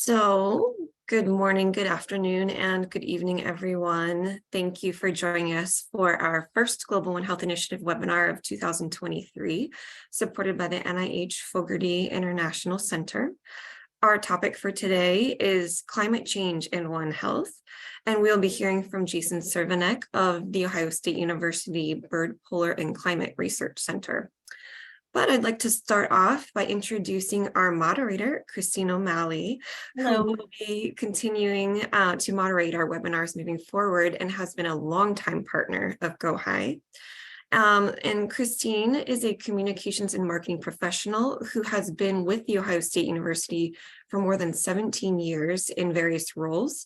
So, good morning, good afternoon, and good evening, everyone. Thank you for joining us for our first Global One Health Initiative webinar of 2023, supported by the NIH Fogarty International Center. Our topic for today is climate change in One Health, and we'll be hearing from Jason Cervenec of the Ohio State University Byrd Polar and Climate Research Center. But I'd like to start off by introducing our moderator, Christine O'Malley, who will be continuing to moderate our webinars moving forward and has been a longtime partner of GOHi. And Christine is a communications and marketing professional who has been with the Ohio State University for more than 17 years in various roles.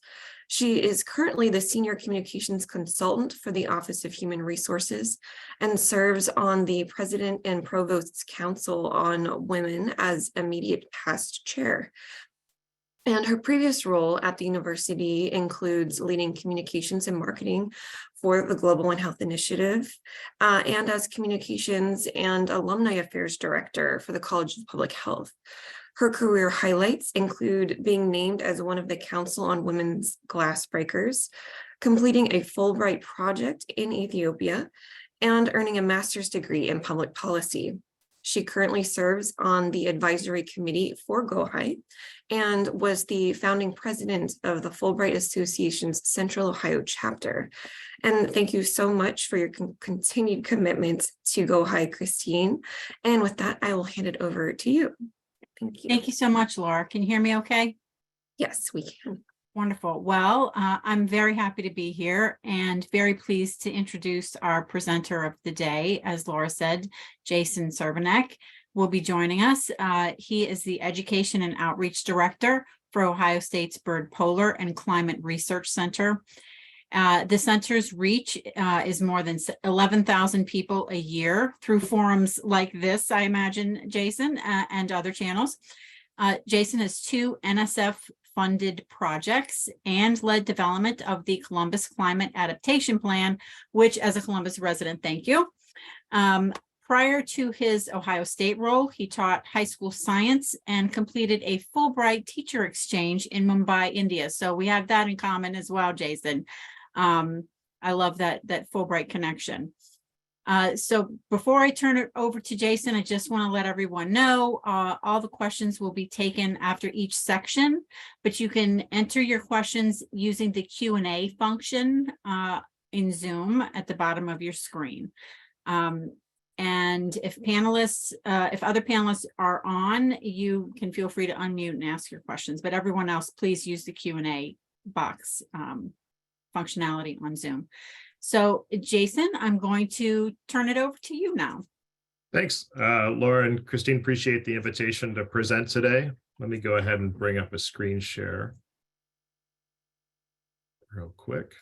She is currently the Senior Communications Consultant for the Office of Human Resources and serves on the President and Provost's Council on Women as immediate past chair. And her previous role at the university includes leading communications and marketing for the Global One Health Initiative and as communications and alumni affairs director for the College of Public Health. Her career highlights include being named as one of the Council on Women's Glassbreakers, completing a Fulbright project in Ethiopia, and earning a master's degree in public policy. She currently serves on the advisory committee for GOHi and was the founding president of the Fulbright Association's Central Ohio chapter. And thank you so much for your continued commitment to GOHi, Christine. And with that, I will hand it over to you. Thank you. Thank you so much, Laura. Can you hear me okay? Yes, we can. Wonderful. Well, I'm very happy to be here and very pleased to introduce our presenter of the day. As Laura said, Jason Cervenec will be joining us. He is the Education and Outreach Director for Ohio State's Byrd Polar and Climate Research Center. The center's reach is more than 11,000 people a year through forums like this, I imagine, Jason, and other channels. Jason has 2 NSF-funded projects and led development of the Columbus Climate Adaptation Plan, which, as a Columbus resident, thank you. Prior to his Ohio State role, he taught high school science and completed a Fulbright teacher exchange in Mumbai, India. So we have that in common as well, Jason. I love that Fulbright connection. So before I turn it over to Jason, I just want to let everyone know all the questions will be taken after each section, but you can enter your questions using the Q&A function in Zoom at the bottom of your screen. And if other panelists are on, you can feel free to unmute and ask your questions, but everyone else, please use the Q&A box functionality on Zoom. So Jason, I'm going to turn it over to you now. Thanks, Laura and Christine, appreciate the invitation to present today. Let me go ahead and bring up a screen share real quick.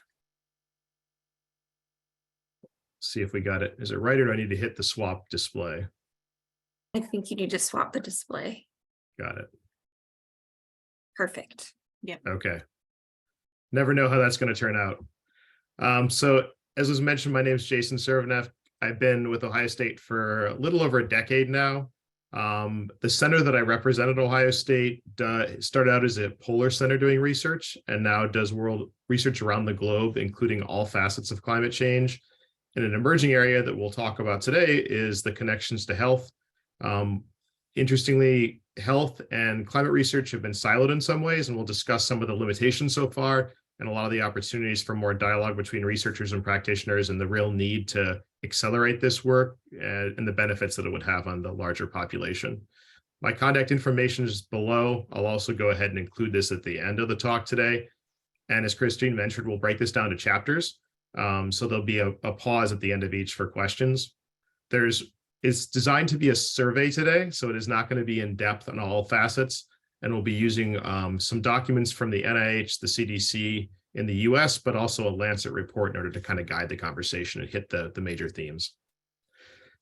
See if we got it. Is it right, or do I need to hit the swap display? I think you need to swap the display. Got it. Perfect. Yep. Okay. Never know how that's going to turn out. So as was mentioned, my name is Jason Cervenec. I've been with Ohio State for a little over a decade now. The center that I represent at Ohio State started out as a polar center doing research and now does world research around the globe, including all facets of climate change. And an emerging area that we'll talk about today is the connections to health. Interestingly, health and climate research have been siloed in some ways, and we'll discuss some of the limitations so far and a lot of the opportunities for more dialogue between researchers and practitioners and the real need to accelerate this work and the benefits that it would have on the larger population. My contact information is below. I'll also go ahead and include this at the end of the talk today. And as Christine mentioned, we'll break this down to chapters. So there'll be a pause at the end of each for questions. It's designed to be a survey today, so it is not going to be in depth on all facets. And we'll be using some documents from the NIH, the CDC in the US, but also a Lancet report in order to kind of guide the conversation and hit the major themes.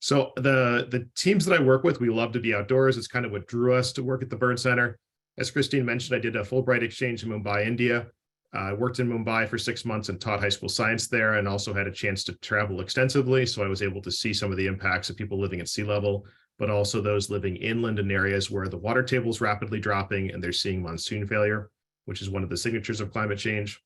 So the teams that I work with, we love to be outdoors. It's kind of what drew us to work at the Byrd Center. As Christine mentioned, I did a Fulbright exchange in Mumbai, India. I worked in Mumbai for 6 months and taught high school science there, and also had a chance to travel extensively. So I was able to see some of the impacts of people living at sea level but also those living inland in areas where the water table is rapidly dropping and they're seeing monsoon failure, which is one of the signatures of climate change.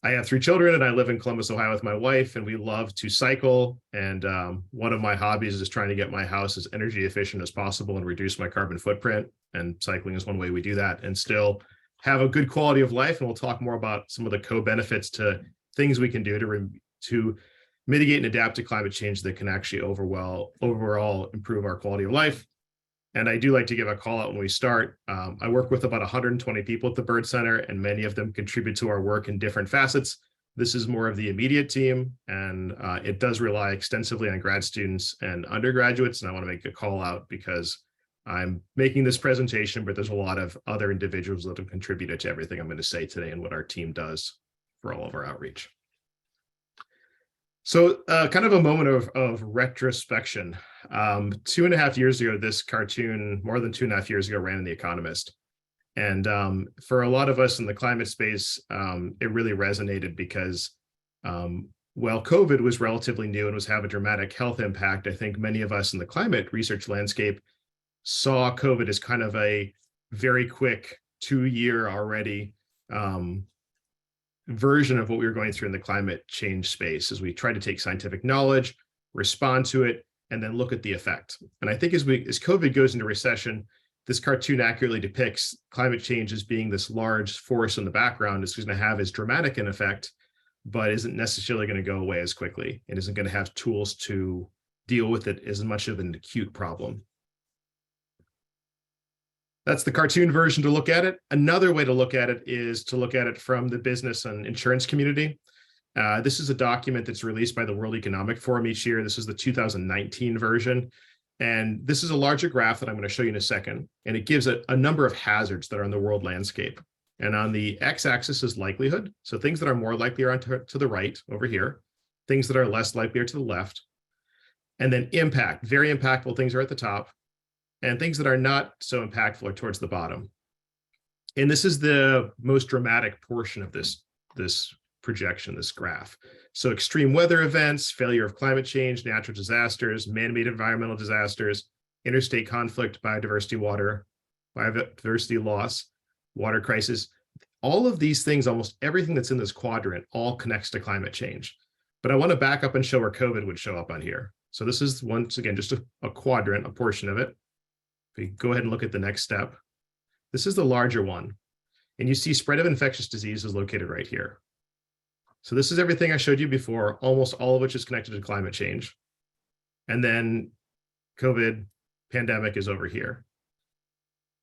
I have 3 children and I live in Columbus, Ohio with my wife, and we love to cycle. And one of my hobbies is trying to get my house as energy efficient as possible and reduce my carbon footprint. And cycling is one way we do that and still have a good quality of life. And we'll talk more about some of the co-benefits to things we can do to mitigate and adapt to climate change that can actually overall improve our quality of life. And I do like to give a call out when we start. I work with about 120 people at the Byrd Center, and many of them contribute to our work in different facets. This is more of the immediate team, and it does rely extensively on grad students and undergraduates. And I want to make a call out because I'm making this presentation, but there's a lot of other individuals that have contributed to everything I'm going to say today and what our team does for all of our outreach. So kind of a moment of retrospection. 2.5 years ago, this cartoon, more than 2.5 years ago, ran in The Economist. And for a lot of us in the climate space, it really resonated because while COVID was relatively new and was having a dramatic health impact, I think many of us in the climate research landscape saw COVID as kind of a very quick 2-year already version of what we were going through in the climate change space, as we try to take scientific knowledge, respond to it, and then look at the effect. And I think as COVID goes into recession, this cartoon accurately depicts climate change as being this large force in the background. It's going to have as dramatic an effect, but isn't necessarily going to go away as quickly. It isn't going to have tools to deal with it as much of an acute problem. That's the cartoon version to look at it. Another way to look at it is to look at it from the business and insurance community. This is a document that's released by the World Economic Forum each year. This is the 2019 version. And this is a larger graph that I'm going to show you in a second. And it gives a number of hazards that are in the world landscape. And on the x-axis is likelihood. So things that are more likely are to the right over here. Things that are less likely are to the left. And then impact, very impactful things are at the top. And things that are not so impactful are towards the bottom. And this is the most dramatic portion of this projection, this graph. So extreme weather events, failure of climate change, natural disasters, man-made environmental disasters, interstate conflict, biodiversity loss, water crisis. All of these things, almost everything that's in this quadrant, all connects to climate change. But I want to back up and show where COVID would show up on here. So this is, once again, just a quadrant, a portion of it. If we go ahead and look at the next step, this is the larger one. And you see spread of infectious disease is located right here. So this is everything I showed you before, almost all of which is connected to climate change. And then COVID pandemic is over here.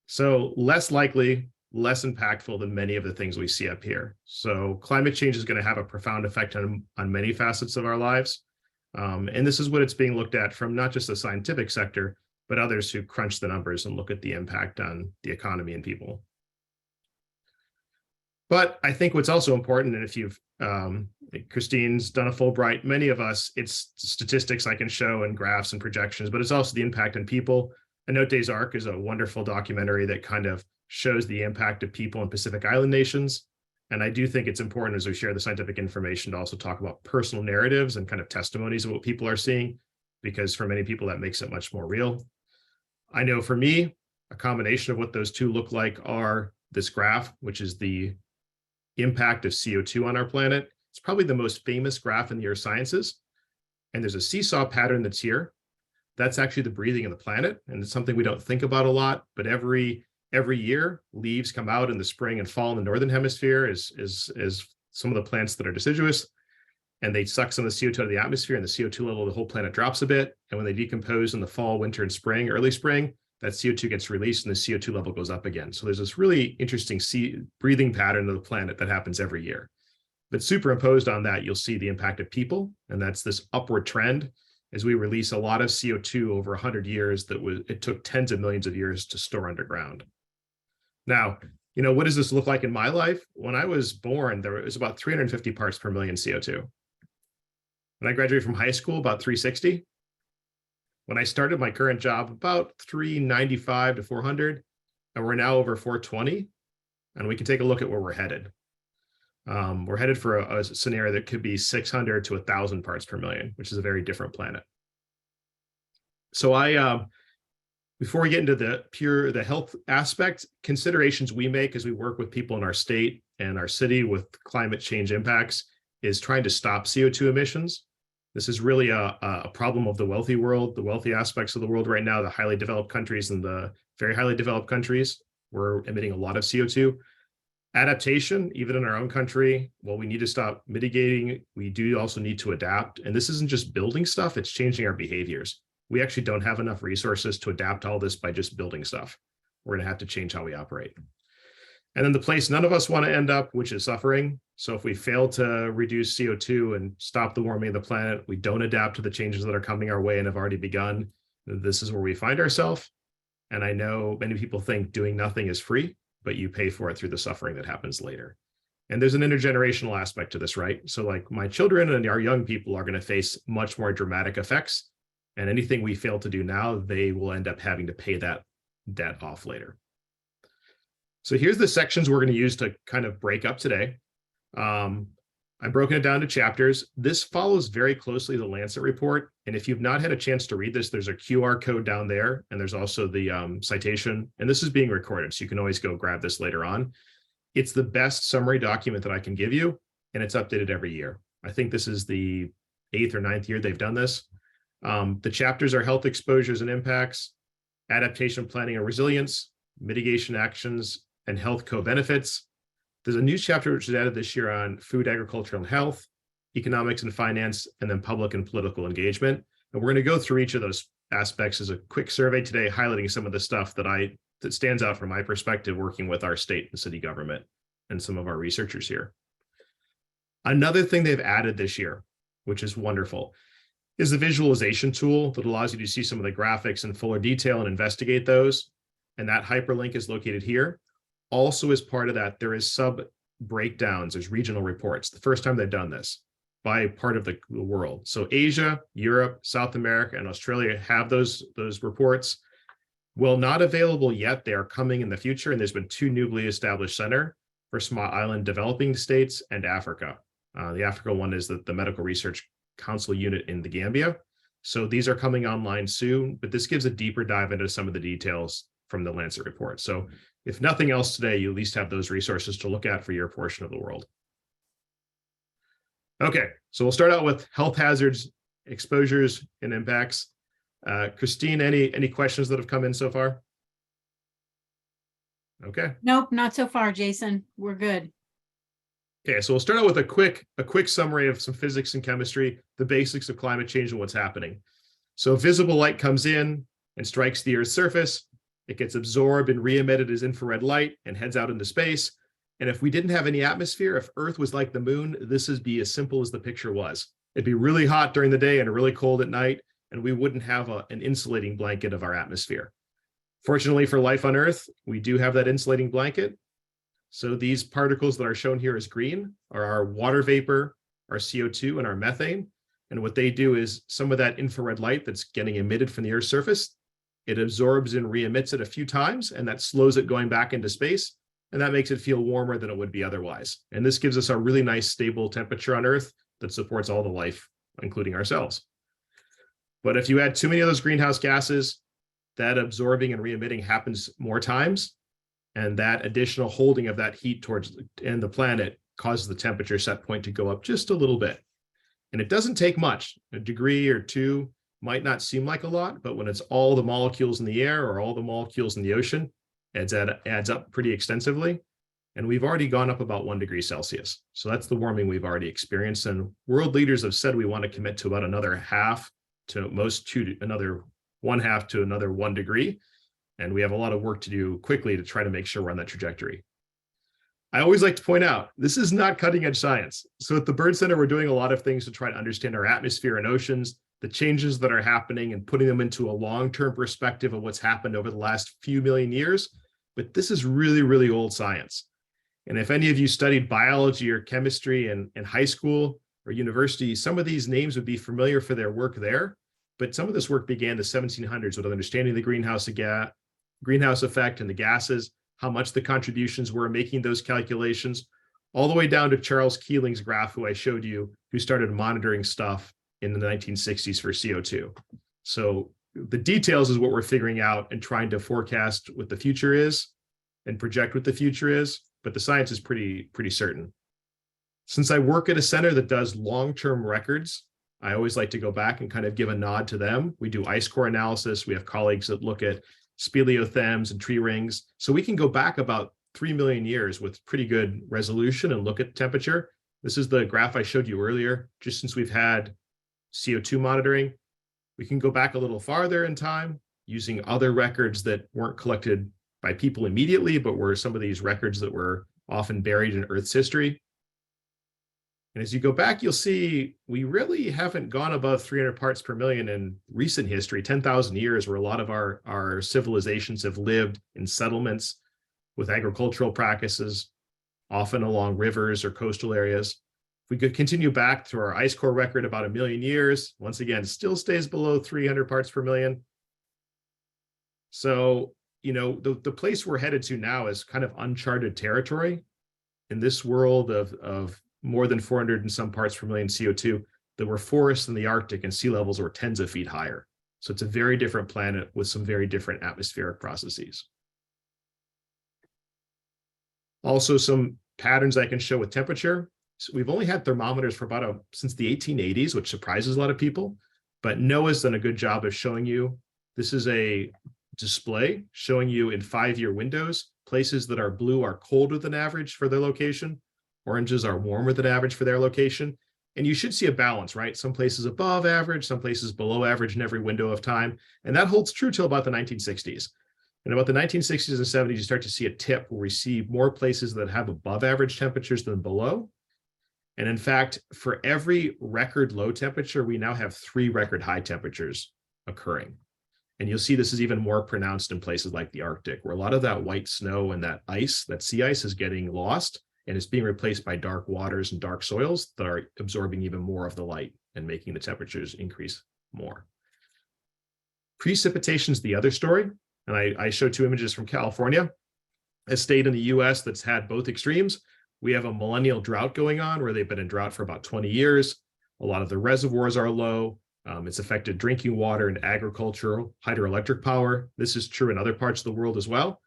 So less likely, less impactful than many of the things we see up here. So climate change is going to have a profound effect on many facets of our lives. And this is what it's being looked at from not just the scientific sector, but others who crunch the numbers and look at the impact on the economy and people. But I think what's also important, and if you've, Christine's done a Fulbright, many of us, it's statistics I can show and graphs and projections, but it's also the impact on people. A Note des Arcs is a wonderful documentary that kind of shows the impact of people in Pacific Island nations. And I do think it's important as we share the scientific information to also talk about personal narratives and kind of testimonies of what people are seeing, because for many people that makes it much more real. I know for me, a combination of what those two look like are this graph, which is the impact of CO2 on our planet. It's probably the most famous graph in the earth sciences. And there's a seesaw pattern that's here. That's actually the breathing of the planet. And it's something we don't think about a lot, but every year leaves come out in the spring and fall in the northern hemisphere is some of the plants that are deciduous. And they suck some of the CO2 out of the atmosphere, and the CO2 level of the whole planet drops a bit. And when they decompose in the fall, winter, and spring, early spring, that CO2 gets released and the CO2 level goes up again. So there's this really interesting breathing pattern of the planet that happens every year. But superimposed on that, you'll see the impact of people. And that's this upward trend as we release a lot of CO2 over 100 years it took tens of millions of years to store underground. Now, what does this look like in my life? When I was born, there was about 350 parts per million CO2. When I graduated from high school, about 360. When I started my current job, about 395 to 400, and we're now over 420. And we can take a look at where we're headed. We're headed for a scenario that could be 600 to 1,000 parts per million, which is a very different planet. So before we get into the health aspect, considerations we make as we work with people in our state and our city with climate change impacts is trying to stop CO2 emissions. This is really a problem of the wealthy world, the wealthy aspects of the world right now, the highly developed countries and the very highly developed countries. We're emitting a lot of CO2. Adaptation, even in our own country, while we need to stop mitigating, we do also need to adapt. And this isn't just building stuff, it's changing our behaviors. We actually don't have enough resources to adapt all this by just building stuff. We're going to have to change how we operate. And then the place none of us want to end up, which is suffering. So if we fail to reduce CO2 and stop the warming of the planet, we don't adapt to the changes that are coming our way and have already begun, this is where we find ourselves. And I know many people think doing nothing is free, but you pay for it through the suffering that happens later. And there's an intergenerational aspect to this, right? So like my children and our young people are going to face much more dramatic effects. And anything we fail to do now, they will end up having to pay that debt off later. So here's the sections we're going to use to kind of break up today. I've broken it down to chapters. This follows very closely the Lancet report. And if you've not had a chance to read this, there's a QR code down there. And there's also the citation. And this is being recorded, so you can always go grab this later on. It's the best summary document that I can give you. And it's updated every year. I think this is the 8th or 9th year they've done this. The chapters are health exposures and impacts, adaptation planning and resilience, mitigation actions, and health co-benefits. There's a new chapter which is added this year on food, agriculture, and health, economics and finance, and then public and political engagement. And we're going to go through each of those aspects as a quick survey today, highlighting some of the stuff that stands out from my perspective, working with our state and city government and some of our researchers here. Another thing they've added this year, which is wonderful, is the visualization tool that allows you to see some of the graphics in fuller detail and investigate those. And that hyperlink is located here. Also, as part of that, there is sub breakdowns, there's regional reports. The first time they've done this by part of the world. So Asia, Europe, South America, and Australia have those reports. Well, not available yet. They are coming in the future. And there's been 2 newly established centers for small island developing states and Africa. The Africa one is the Medical Research Council unit in the Gambia. So these are coming online soon, but this gives a deeper dive into some of the details from the Lancet report. So if nothing else today, you at least have those resources to look at for your portion of the world. Okay, so we'll start out with health hazards, exposures, and impacts. Christine, any questions that have come in so far? Okay. Nope, not so far, Jason. We're good. Okay, so we'll start out with a quick summary of some physics and chemistry, the basics of climate change and what's happening. So visible light comes in and strikes the Earth's surface. It gets absorbed and re-emitted as infrared light and heads out into space. And if we didn't have any atmosphere, if Earth was like the moon, this would be as simple as the picture was. It'd be really hot during the day and really cold at night, and we wouldn't have an insulating blanket of our atmosphere. Fortunately for life on Earth, we do have that insulating blanket. So these particles that are shown here as green are our water vapor, our CO2, and our methane. And what they do is some of that infrared light that's getting emitted from the Earth's surface, it absorbs and re-emits it a few times, and that slows it going back into space. And that makes it feel warmer than it would be otherwise. And this gives us a really nice stable temperature on Earth that supports all the life, including ourselves. But if you add too many of those greenhouse gases, that absorbing and re-emitting happens more times. And that additional holding of that heat towards the planet causes the temperature set point to go up just a little bit. And it doesn't take much. A degree or 2 might not seem like a lot, but when it's all the molecules in the air or all the molecules in the ocean, it adds up pretty extensively. And we've already gone up about 1 degree Celsius. So that's the warming we've already experienced. And world leaders have said we want to commit to about another half to most another 1/2 to another 1 degree. And we have a lot of work to do quickly to try to make sure we're on that trajectory. I always like to point out, this is not cutting edge science. So at the Byrd Center, we're doing a lot of things to try to understand our atmosphere and oceans, the changes that are happening and putting them into a long-term perspective of what's happened over the last few million years. But this is really, really old science. And if any of you studied biology or chemistry in high school or university, some of these names would be familiar for their work there. But some of this work began in the 1700s with understanding the greenhouse effect and the gases, how much the contributions were, making those calculations, all the way down to Charles Keeling's graph, who I showed you, who started monitoring stuff in the 1960s for CO2. So the details is what we're figuring out and trying to forecast what the future is and project what the future is, but the science is pretty certain. Since I work at a center that does long-term records, I always like to go back and kind of give a nod to them. We do ice core analysis. We have colleagues that look at speleothems and tree rings. So we can go back about 3 million years with pretty good resolution and look at temperature. This is the graph I showed you earlier. Just since we've had CO2 monitoring, we can go back a little farther in time using other records that weren't collected by people immediately, but were some of these records that were often buried in Earth's history. And as you go back, you'll see we really haven't gone above 300 parts per million in recent history, 10,000 years, where a lot of our civilizations have lived in settlements with agricultural practices, often along rivers or coastal areas. If we could continue back to our ice core record about 1 million years, once again, still stays below 300 parts per million. So, you know, the place we're headed to now is kind of uncharted territory. In this world of more than 400 and some parts per million CO2, there were forests in the Arctic and sea levels were tens of feet higher. So it's a very different planet with some very different atmospheric processes. Also, some patterns I can show with temperature. So we've only had thermometers for since the 1880s, which surprises a lot of people, but NOAA's done a good job of showing you. This is a display showing you in 5-year windows. Places that are blue are colder than average for their location. Oranges are warmer than average for their location. And you should see a balance, right? Some places above average, some places below average in every window of time. And that holds true till about the 1960s. In about the 1960s and 70s, you start to see a tip where we see more places that have above average temperatures than below. And in fact, for every record low temperature, we now have 3 record high temperatures occurring. And you'll see this is even more pronounced in places like the Arctic, where a lot of that white snow and that ice, that sea ice, is getting lost and it's being replaced by dark waters and dark soils that are absorbing even more of the light and making the temperatures increase more. Precipitation is the other story. And I showed 2 images from California, a state in the US that's had both extremes. We have a millennial drought going on where they've been in drought for about 20 years. A lot of the reservoirs are low. It's affected drinking water and agricultural hydroelectric power. This is true in other parts of the world as well.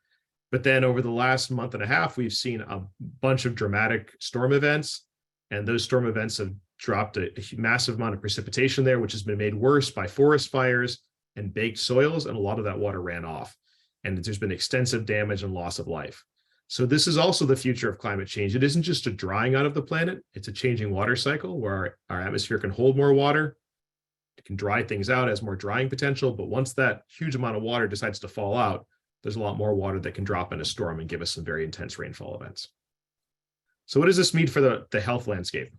But then over the last month and a half, we've seen a bunch of dramatic storm events. And those storm events have dropped a massive amount of precipitation there, which has been made worse by forest fires and baked soils. And a lot of that water ran off. And there's been extensive damage and loss of life. So this is also the future of climate change. It isn't just a drying out of the planet. It's a changing water cycle where our atmosphere can hold more water. It can dry things out, has more drying potential. But once that huge amount of water decides to fall out, there's a lot more water that can drop in a storm and give us some very intense rainfall events. So what does this mean for the health landscape?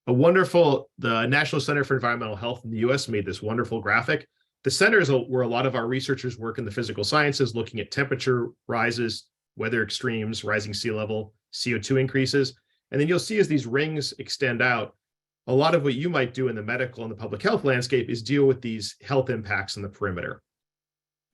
The National Center for Environmental Health in the US made this wonderful graphic. The center is where a lot of our researchers work in the physical sciences, looking at temperature rises, weather extremes, rising sea level, CO2 increases. And then you'll see as these rings extend out, a lot of what you might do in the medical and the public health landscape is deal with these health impacts in the perimeter.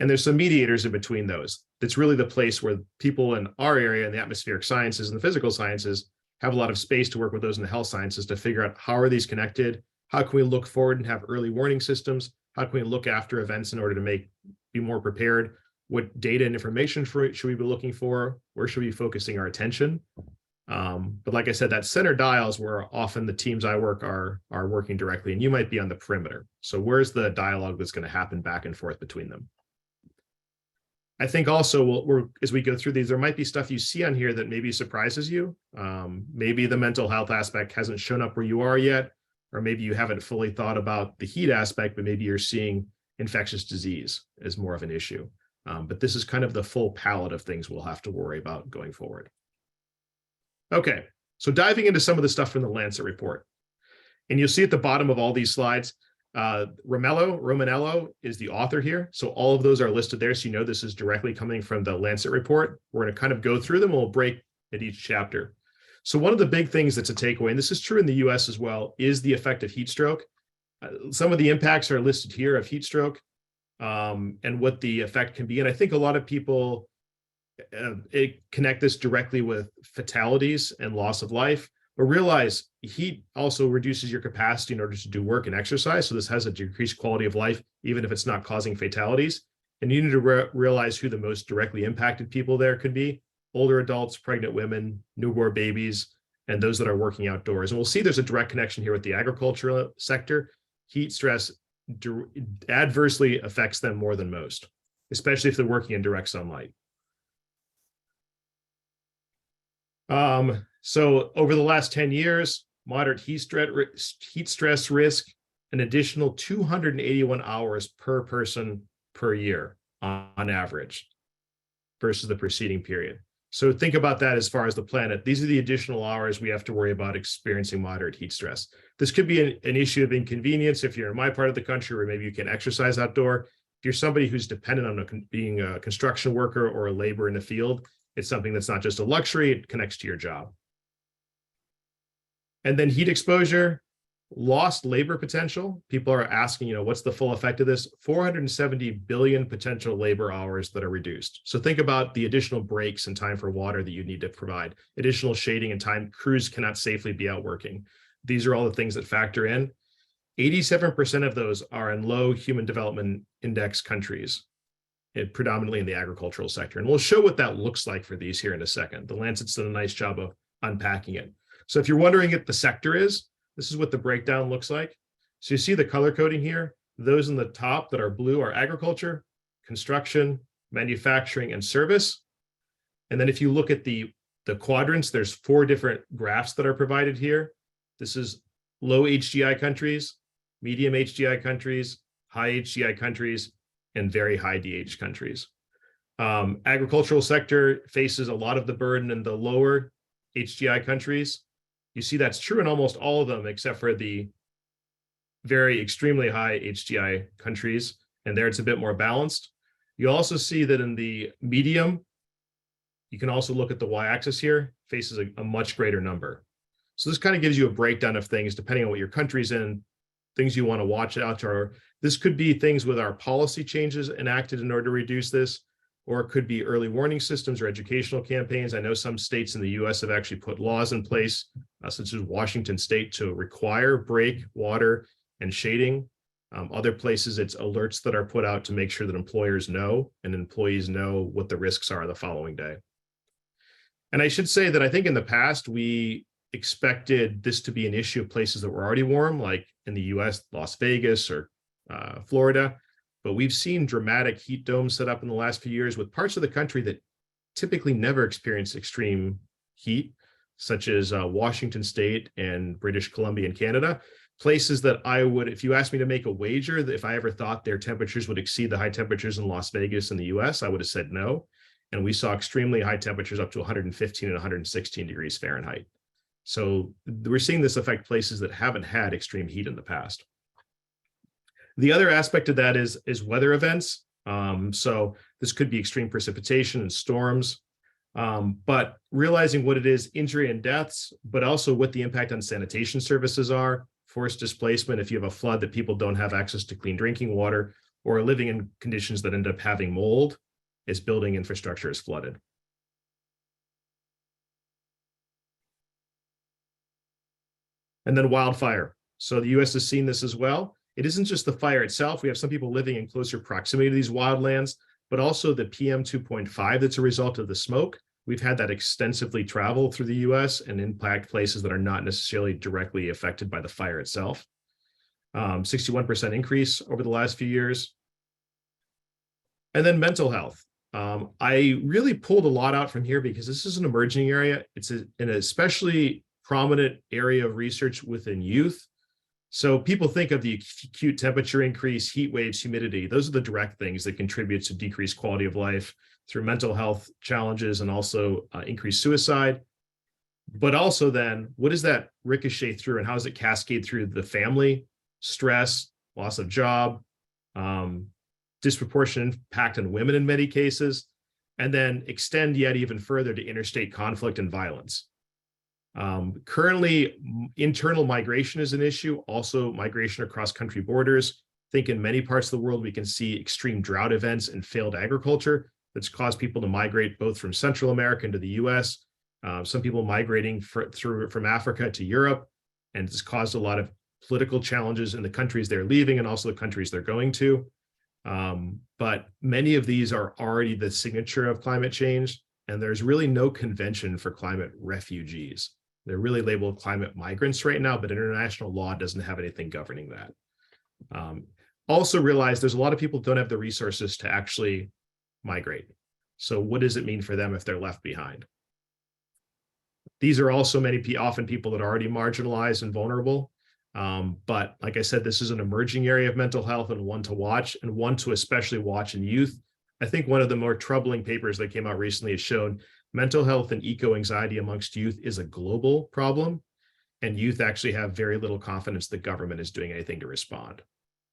And there's some mediators in between those. That's really the place where people in our area in the atmospheric sciences and the physical sciences have a lot of space to work with those in the health sciences to figure out how are these connected? How can we look forward and have early warning systems? How can we look after events in order to be more prepared? What data and information should we be looking for? Where should we be focusing our attention? But like I said, that center dials where often the teams I work are working directly, and you might be on the perimeter. So where's the dialogue that's going to happen back and forth between them? I think also as we go through these, there might be stuff you see on here that maybe surprises you. Maybe the mental health aspect hasn't shown up where you are yet, or maybe you haven't fully thought about the heat aspect, but maybe you're seeing infectious disease as more of an issue. But this is kind of the full palette of things we'll have to worry about going forward. Okay, so diving into some of the stuff from the Lancet report. And you'll see at the bottom of all these slides, Romanello is the author here. So all of those are listed there. So you know this is directly coming from the Lancet report. We're going to kind of go through them and we'll break at each chapter. So one of the big things that's a takeaway, and this is true in the US as well, is the effect of heat stroke. Some of the impacts are listed here of heat stroke and what the effect can be. And I think a lot of people connect this directly with fatalities and loss of life. But realize heat also reduces your capacity in order to do work and exercise. So this has a decreased quality of life, even if it's not causing fatalities. And you need to realize who the most directly impacted people there could be: older adults, pregnant women, newborn babies, and those that are working outdoors. And we'll see there's a direct connection here with the agricultural sector. Heat stress adversely affects them more than most, especially if they're working in direct sunlight. So over the last 10 years, moderate heat stress risk, an additional 281 hours per person per year on average versus the preceding period. So think about that as far as the planet. These are the additional hours we have to worry about experiencing moderate heat stress. This could be an issue of inconvenience if you're in my part of the country where maybe you can exercise outdoor. If you're somebody who's dependent on being a construction worker or a laborer in the field, it's something that's not just a luxury, it connects to your job. And then heat exposure, lost labor potential. People are asking, what's the full effect of this? 470 billion potential labor hours that are reduced. So think about the additional breaks and time for water that you need to provide, additional shading and time. Crews cannot safely be out working. These are all the things that factor in. 87% of those are in low human development index countries, predominantly in the agricultural sector. And we'll show what that looks like for these here in a second. The Lancet's done a nice job of unpacking it. So if you're wondering what the sector is, this is what the breakdown looks like. So you see the color coding here. Those in the top that are blue are agriculture, construction, manufacturing, and service. And then if you look at the quadrants, there's 4 different graphs that are provided here. This is low HGI countries, medium HGI countries, high HGI countries, and very high DH countries. Agricultural sector faces a lot of the burden in the lower HGI countries. You see that's true in almost all of them, except for the very extremely high HGI countries. And there it's a bit more balanced. You also see that in the medium, you can also look at the y-axis here, faces a much greater number. So this kind of gives you a breakdown of things, depending on what your country's in, things you want to watch out for. This could be things with our policy changes enacted in order to reduce this, or it could be early warning systems or educational campaigns. I know some states in the US have actually put laws in place, such as Washington State, to require break, water, and shading. Other places, it's alerts that are put out to make sure that employers know and employees know what the risks are the following day. And I should say that I think in the past, we expected this to be an issue of places that were already warm, like in the US, Las Vegas or Florida. But we've seen dramatic heat domes set up in the last few years with parts of the country that typically never experience extreme heat, such as Washington State and British Columbia in Canada. Places that I would, if you asked me to make a wager, that if I ever thought their temperatures would exceed the high temperatures in Las Vegas in the US, I would have said no. And we saw extremely high temperatures up to 115 and 116 degrees Fahrenheit. So we're seeing this affect places that haven't had extreme heat in the past. The other aspect of that is weather events. So this could be extreme precipitation and storms, but realizing what it is, injury and deaths, but also what the impact on sanitation services are, forced displacement, if you have a flood that people don't have access to clean drinking water, or are living in conditions that end up having mold as building infrastructure is flooded. And then wildfire. So the US has seen this as well. It isn't just the fire itself. We have some people living in closer proximity to these wildlands, but also the PM 2.5 that's a result of the smoke. We've had that extensively travel through the US and impact places that are not necessarily directly affected by the fire itself. 61% increase over the last few years. And then mental health. I really pulled a lot out from here because this is an emerging area. It's an especially prominent area of research within youth. So people think of the acute temperature increase, heat waves, humidity. Those are the direct things that contribute to decreased quality of life through mental health challenges and also increased suicide. But also then, what does that ricochet through and how does it cascade through the family, stress, loss of job, disproportionate impact on women in many cases, and then extend yet even further to interstate conflict and violence. Currently, internal migration is an issue, also migration across country borders. I think in many parts of the world, we can see extreme drought events and failed agriculture that's caused people to migrate both from Central America into the US. some people migrating from Africa to Europe, and it's caused a lot of political challenges in the countries they're leaving and also the countries they're going to. But many of these are already the signature of climate change, and there's really no convention for climate refugees. They're really labeled climate migrants right now, but international law doesn't have anything governing that. Also realize there's a lot of people who don't have the resources to actually migrate. So what does it mean for them if they're left behind? These are also often people that are already marginalized and vulnerable. But like I said, this is an emerging area of mental health and one to watch, and one to especially watch in youth. I think one of the more troubling papers that came out recently has shown mental health and eco-anxiety amongst youth is a global problem, and youth actually have very little confidence the government is doing anything to respond.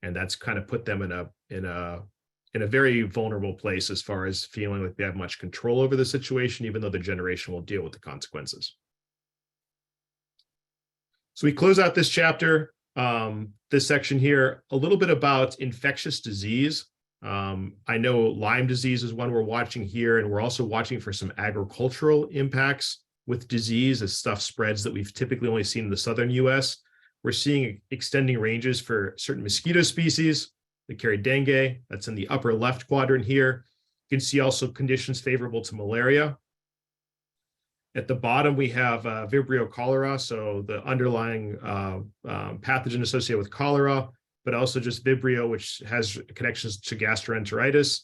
And that's kind of put them in a very vulnerable place as far as feeling like they have much control over the situation, even though the generation will deal with the consequences. So we close out this chapter, this section here, a little bit about infectious disease. I know Lyme disease is one we're watching here, and we're also watching for some agricultural impacts with disease as stuff spreads that we've typically only seen in the southern US. We're seeing extending ranges for certain mosquito species that carry dengue. That's in the upper left quadrant here. You can see also conditions favorable to malaria. At the bottom, we have Vibrio cholera, so the underlying pathogen associated with cholera, but also just Vibrio, which has connections to gastroenteritis.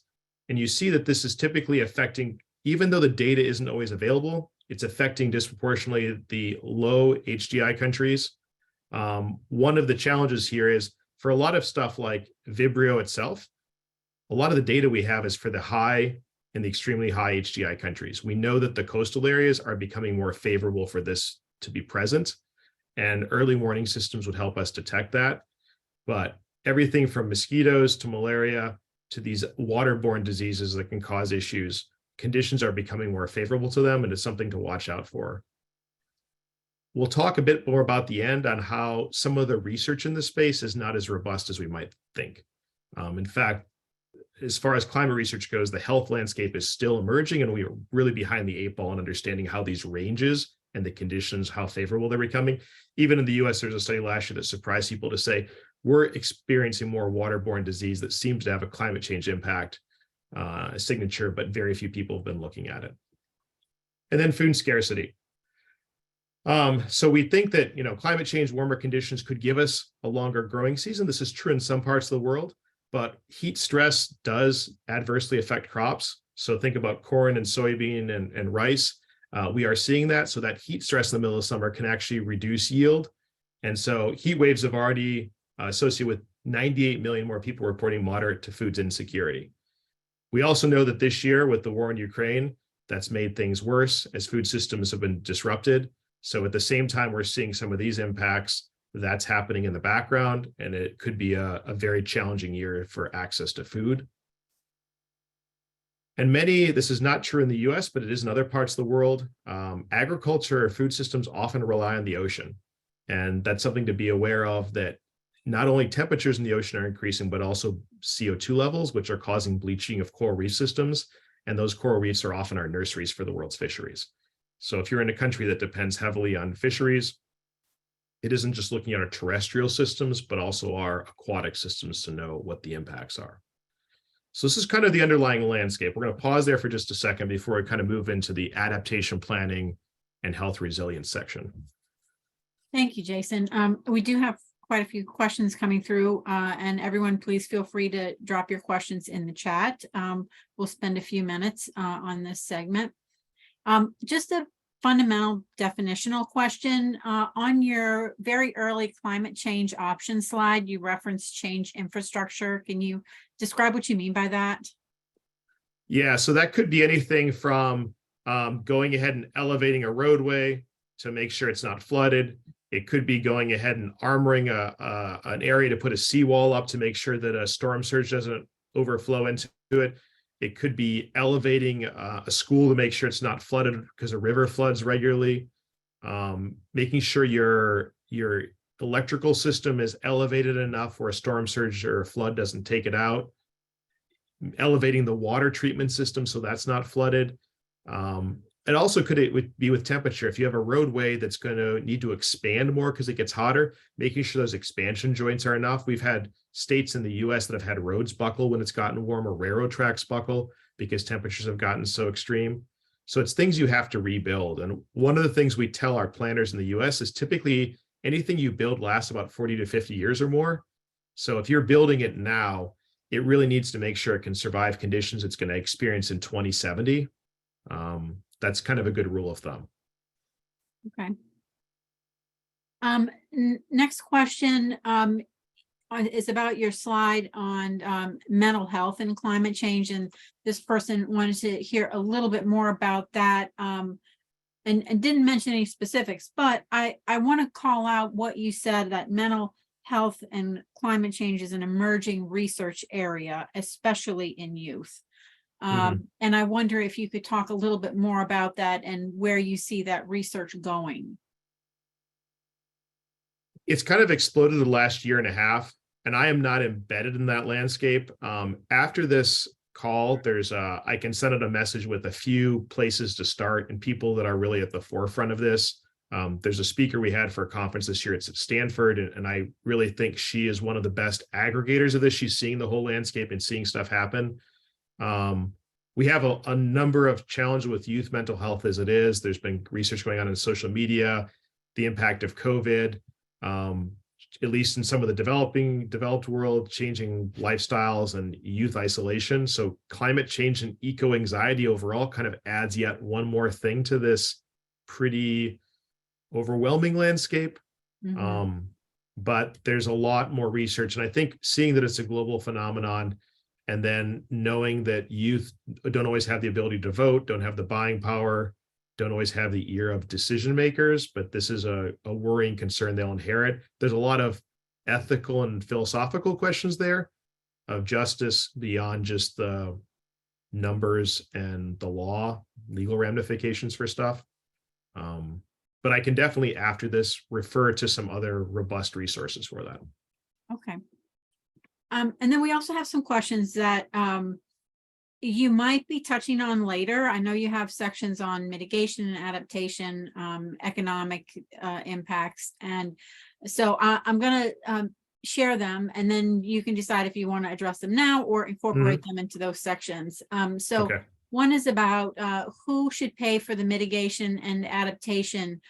And you see that this is typically affecting, even though the data isn't always available, it's affecting disproportionately the low HDI countries. One of the challenges here is for a lot of stuff like Vibrio itself, a lot of the data we have is for the high and the extremely high HDI countries. We know that the coastal areas are becoming more favorable for this to be present, and early warning systems would help us detect that. But everything from mosquitoes to malaria to these waterborne diseases that can cause issues, conditions are becoming more favorable to them, and it's something to watch out for. We'll talk a bit more about the end on how some of the research in this space is not as robust as we might think. In fact, as far as climate research goes, the health landscape is still emerging, and we are really behind the 8 ball in understanding how these ranges and the conditions, how favorable they're becoming. Even in the US, there's a study last year that surprised people to say, we're experiencing more waterborne disease that seems to have a climate change impact signature, but very few people have been looking at it. And then food scarcity. So we think that, climate change, warmer conditions could give us a longer growing season. This is true in some parts of the world, but heat stress does adversely affect crops. So think about corn and soybean and rice. We are seeing that. So that heat stress in the middle of summer can actually reduce yield. And so heat waves have already associated with 98 million more people reporting moderate to food insecurity. We also know that this year with the war in Ukraine, that's made things worse as food systems have been disrupted. So at the same time, we're seeing some of these impacts, that's happening in the background, and it could be a very challenging year for access to food. And this is not true in the US, but it is in other parts of the world. Agriculture or food systems often rely on the ocean. And that's something to be aware of, that not only temperatures in the ocean are increasing, but also CO2 levels, which are causing bleaching of coral reef systems. And those coral reefs are often our nurseries for the world's fisheries. So if you're in a country that depends heavily on fisheries, it isn't just looking at our terrestrial systems, but also our aquatic systems to know what the impacts are. So this is kind of the underlying landscape. We're going to pause there for just a second before we kind of move into the adaptation planning and health resilience section. Thank you, Jason. We do have quite a few questions coming through, and everyone, please feel free to drop your questions in the chat. We'll spend a few minutes on this segment. Just a fundamental definitional question. On your very early climate change option slide, you referenced change infrastructure. Can you describe what you mean by that? Yeah, so that could be anything from going ahead and elevating a roadway to make sure it's not flooded. It could be going ahead and armoring an area to put a seawall up to make sure that a storm surge doesn't overflow into it. It could be elevating a school to make sure it's not flooded because a river floods regularly. Making sure your electrical system is elevated enough where a storm surge or a flood doesn't take it out. Elevating the water treatment system so that's not flooded. And also could it would be with temperature. If you have a roadway that's going to need to expand more because it gets hotter, making sure those expansion joints are enough. We've had states in the US that have had roads buckle when it's gotten warmer, railroad tracks buckle because temperatures have gotten so extreme. So it's things you have to rebuild. And one of the things we tell our planners in the US is typically anything you build lasts about 40 to 50 years or more. So if you're building it now, it really needs to make sure it can survive conditions it's going to experience in 2070. That's kind of a good rule of thumb. Okay. Next question is about your slide on mental health and climate change. And this person wanted to hear a little bit more about that and didn't mention any specifics, but I want to call out what you said, that mental health and climate change is an emerging research area, especially in youth. And I wonder if you could talk a little bit more about that and where you see that research going. It's kind of exploded the last year and a half, and I am not embedded in that landscape. After this call, I can send out a message with a few places to start and people that are really at the forefront of this. There's a speaker we had for a conference this year. It's at Stanford, and I really think she is one of the best aggregators of this. She's seeing the whole landscape and seeing stuff happen. We have a number of challenges with youth mental health as it is. There's been research going on in social media, the impact of COVID, at least in some of the developed world, changing lifestyles and youth isolation. So climate change and eco-anxiety overall kind of adds yet one more thing to this pretty overwhelming landscape. But there's a lot more research. And I think seeing that it's a global phenomenon, and then knowing that youth don't always have the ability to vote, don't have the buying power, don't always have the ear of decision makers, but this is a worrying concern they'll inherit. There's a lot of ethical and philosophical questions there of justice beyond just the numbers and the law, legal ramifications for stuff. But I can definitely, after this, refer to some other robust resources for that. Okay. And then we also have some questions that you might be touching on later. I know you have sections on mitigation and adaptation, economic impacts. And so I'm going to share them, and then you can decide if you want to address them now or incorporate them into those sections. Okay. One is about who should pay for the mitigation and adaptation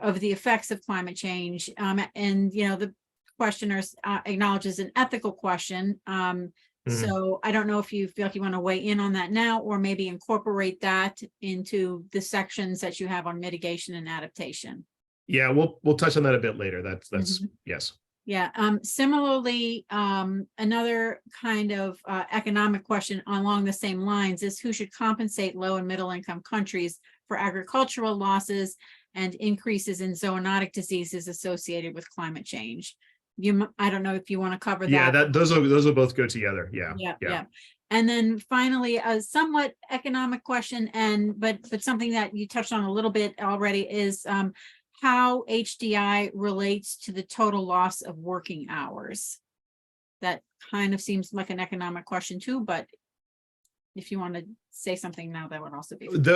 of the effects of climate change. And, you know, the questioners acknowledges an ethical question. So I don't know if you feel like you want to weigh in on that now, or maybe incorporate that into the sections that you have on mitigation and adaptation. Yeah, we'll touch on that a bit later. That's yes. Yeah. Similarly, another kind of economic question along the same lines is who should compensate low and middle income countries for agricultural losses and increases in zoonotic diseases associated with climate change. I don't know if you want to cover that. Yeah, those will both go together. Yeah. And then finally, a somewhat economic question, but something that you touched on a little bit already is how HDI relates to the total loss of working hours. That kind of seems like an economic question too, but if you want to say something now, that would also be. The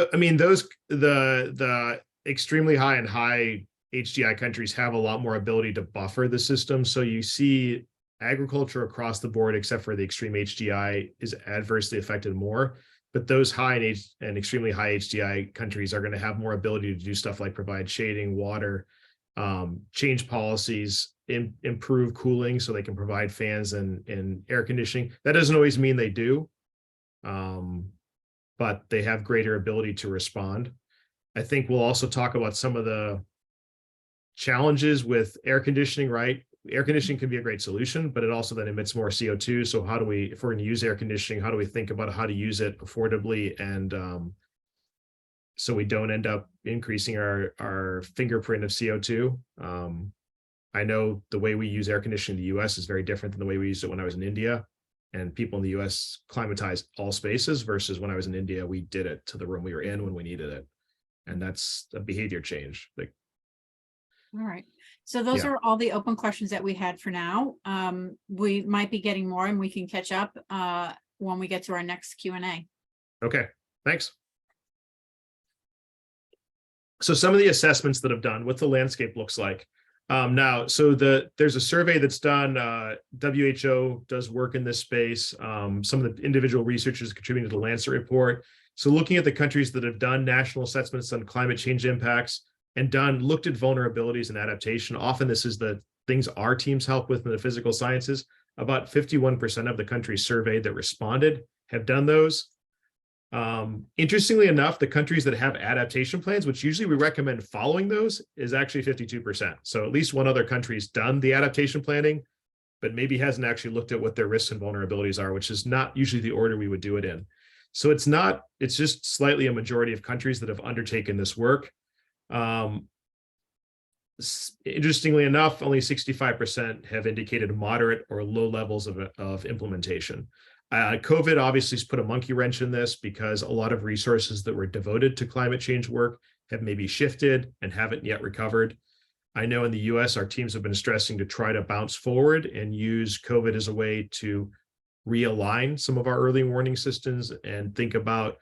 extremely high and high HDI countries have a lot more ability to buffer the system. So you see agriculture across the board, except for the extreme HDI, is adversely affected more. But those high and extremely high HDI countries are going to have more ability to do stuff like provide shading, water, change policies, improve cooling so they can provide fans and air conditioning. That doesn't always mean they do, but they have greater ability to respond. I think we'll also talk about some of the challenges with air conditioning, right? Air conditioning can be a great solution, but it also then emits more CO2. So how do we, if we're going to use air conditioning, how do we think about how to use it affordably and so we don't end up increasing our fingerprint of CO2? I know the way we use air conditioning in the US is very different than the way we used it when I was in India. And people in the US climatized all spaces versus when I was in India, we did it to the room we were in when we needed it. And that's a behavior change. All right. So those are all the open questions that we had for now. We might be getting more and we can catch up when we get to our next Q&A. Okay, thanks. So some of the assessments that have done, what the landscape looks like. There's a survey that's done. WHO does work in this space. Some of the individual researchers contributing to the Lancet Report. So looking at the countries that have done national assessments on climate change impacts and looked at vulnerabilities and adaptation. Often this is the things our teams help with in the physical sciences. About 51% of the countries surveyed that responded have done those. Interestingly enough, the countries that have adaptation plans, which usually we recommend following those, is actually 52%. So at least one other country's done the adaptation planning, but maybe hasn't actually looked at what their risks and vulnerabilities are, which is not usually the order we would do it in. So it's just slightly a majority of countries that have undertaken this work. Interestingly enough, only 65% have indicated moderate or low levels of implementation. COVID obviously has put a monkey wrench in this because a lot of resources that were devoted to climate change work have maybe shifted and haven't yet recovered. I know in the US, our teams have been stressing to try to bounce forward and use COVID as a way to realign some of our early warning systems and think about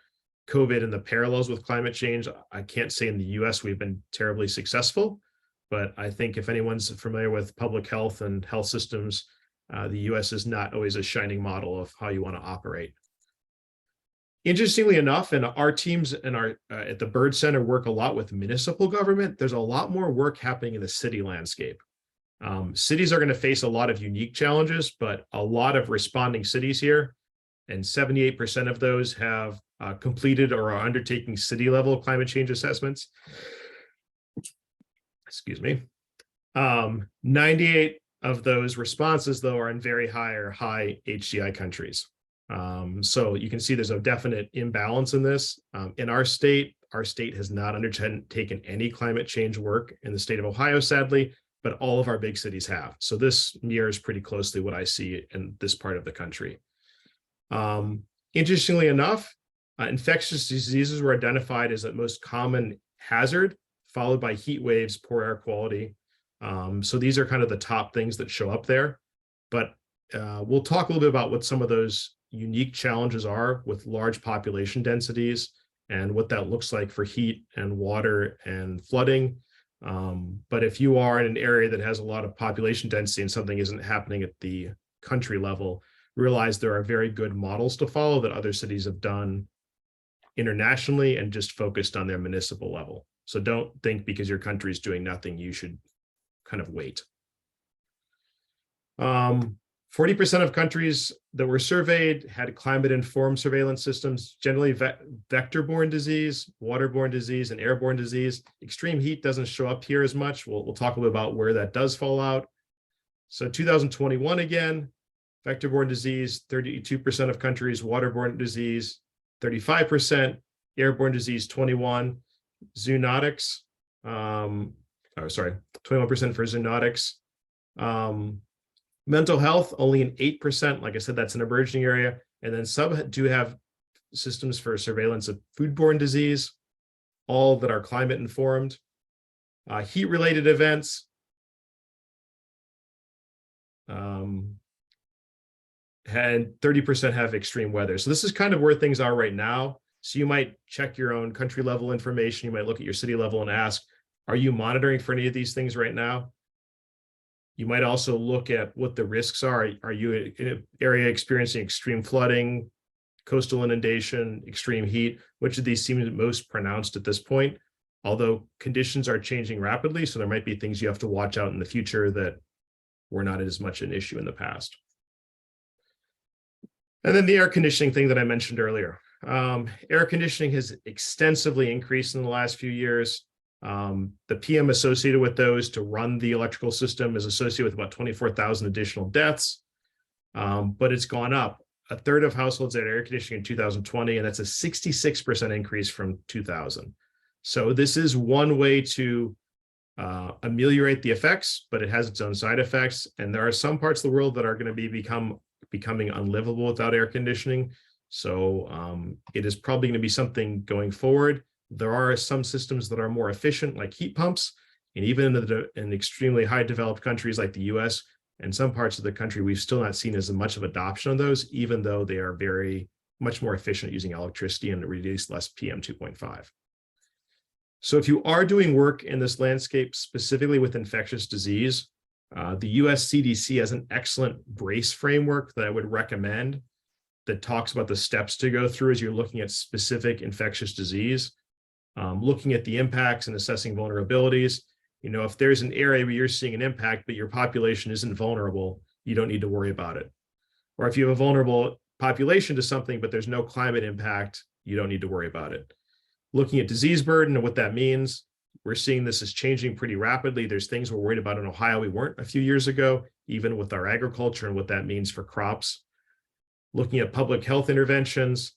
COVID and the parallels with climate change. I can't say in the US we've been terribly successful, but I think if anyone's familiar with public health and health systems, the US is not always a shining model of how you want to operate. Interestingly enough, and our teams and at the Byrd Center work a lot with municipal government, there's a lot more work happening in the city landscape. Cities are going to face a lot of unique challenges, but a lot of responding cities here, and 78% of those have completed or are undertaking city level climate change assessments. Excuse me. 98 of those responses, though, are in very high HCI countries. So you can see there's a definite imbalance in this. In our state has not undertaken any climate change work in the state of Ohio, sadly, but all of our big cities have. So this mirrors pretty closely what I see in this part of the country. Interestingly enough, infectious diseases were identified as the most common hazard, followed by heat waves, poor air quality. So these are kind of the top things that show up there. But we'll talk a little bit about what some of those unique challenges are with large population densities and what that looks like for heat and water and flooding. But if you are in an area that has a lot of population density and something isn't happening at the country level, realize there are very good models to follow that other cities have done internationally and just focused on their municipal level. So don't think because your country is doing nothing, you should kind of wait. 40% of countries that were surveyed had climate-informed surveillance systems, generally vector-borne disease, waterborne disease, and airborne disease. Extreme heat doesn't show up here as much. We'll talk a little bit about where that does fall out. So 2021 again, vector-borne disease, 32% of countries, waterborne disease, 35%, airborne disease, 21%, zoonotics, 21% for zoonotics. Mental health, only an 8%. Like I said, that's an emerging area. And then some do have systems for surveillance of foodborne disease, all that are climate informed. Heat-related events, and 30% have extreme weather. So this is kind of where things are right now. So you might check your own country level information. You might look at your city level and ask, are you monitoring for any of these things right now? You might also look at what the risks are. Are you in an area experiencing extreme flooding, coastal inundation, extreme heat? Which of these seems most pronounced at this point? Although conditions are changing rapidly, so there might be things you have to watch out in the future that were not as much an issue in the past. And then the air conditioning thing that I mentioned earlier. Air conditioning has extensively increased in the last few years. The PM associated with those to run the electrical system is associated with about 24,000 additional deaths, but it's gone up. A third of households had air conditioning in 2020, and that's a 66% increase from 2000. So this is one way to ameliorate the effects, but it has its own side effects. And there are some parts of the world that are going to be becoming unlivable without air conditioning. So it is probably going to be something going forward. There are some systems that are more efficient, like heat pumps, and even in extremely high developed countries like the US and some parts of the country, we've still not seen as much of adoption of those, even though they are very much more efficient using electricity and reduce less PM 2.5. So if you are doing work in this landscape, specifically with infectious disease, the USCDC has an excellent BRACE framework that I would recommend that talks about the steps to go through as you're looking at specific infectious disease, looking at the impacts and assessing vulnerabilities. If there's an area where you're seeing an impact, but your population isn't vulnerable, you don't need to worry about it. Or if you have a vulnerable population to something, but there's no climate impact, you don't need to worry about it. Looking at disease burden and what that means, we're seeing this is changing pretty rapidly. There's things we're worried about in Ohio we weren't a few years ago, even with our agriculture and what that means for crops. Looking at public health interventions,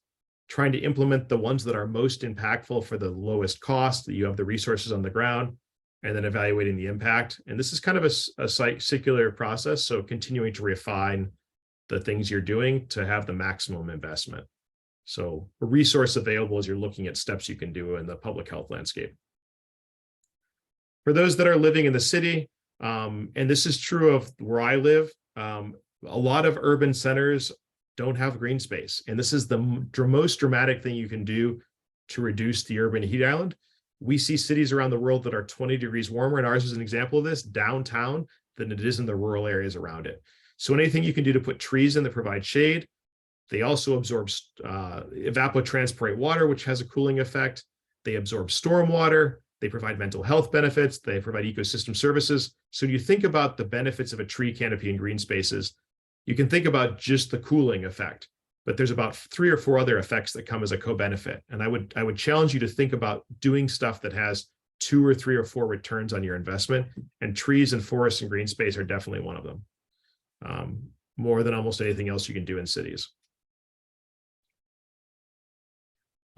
trying to implement the ones that are most impactful for the lowest cost, that you have the resources on the ground, and then evaluating the impact. And this is kind of a circular process, so continuing to refine the things you're doing to have the maximum investment. So a resource available as you're looking at steps you can do in the public health landscape. For those that are living in the city, and this is true of where I live, a lot of urban centers don't have green space. And this is the most dramatic thing you can do to reduce the urban heat island. We see cities around the world that are 20 degrees warmer, and ours is an example of this, downtown, than it is in the rural areas around it. So anything you can do to put trees in that provide shade. They also absorb evapotranspirate water, which has a cooling effect. They absorb stormwater. They provide mental health benefits. They provide ecosystem services. So when you think about the benefits of a tree canopy in green spaces, you can think about just the cooling effect, but there's about 3 or 4 other effects that come as a co-benefit. And I would challenge you to think about doing stuff that has 2 or 3 or 4 returns on your investment, and trees and forests and green space are definitely one of them, more than almost anything else you can do in cities.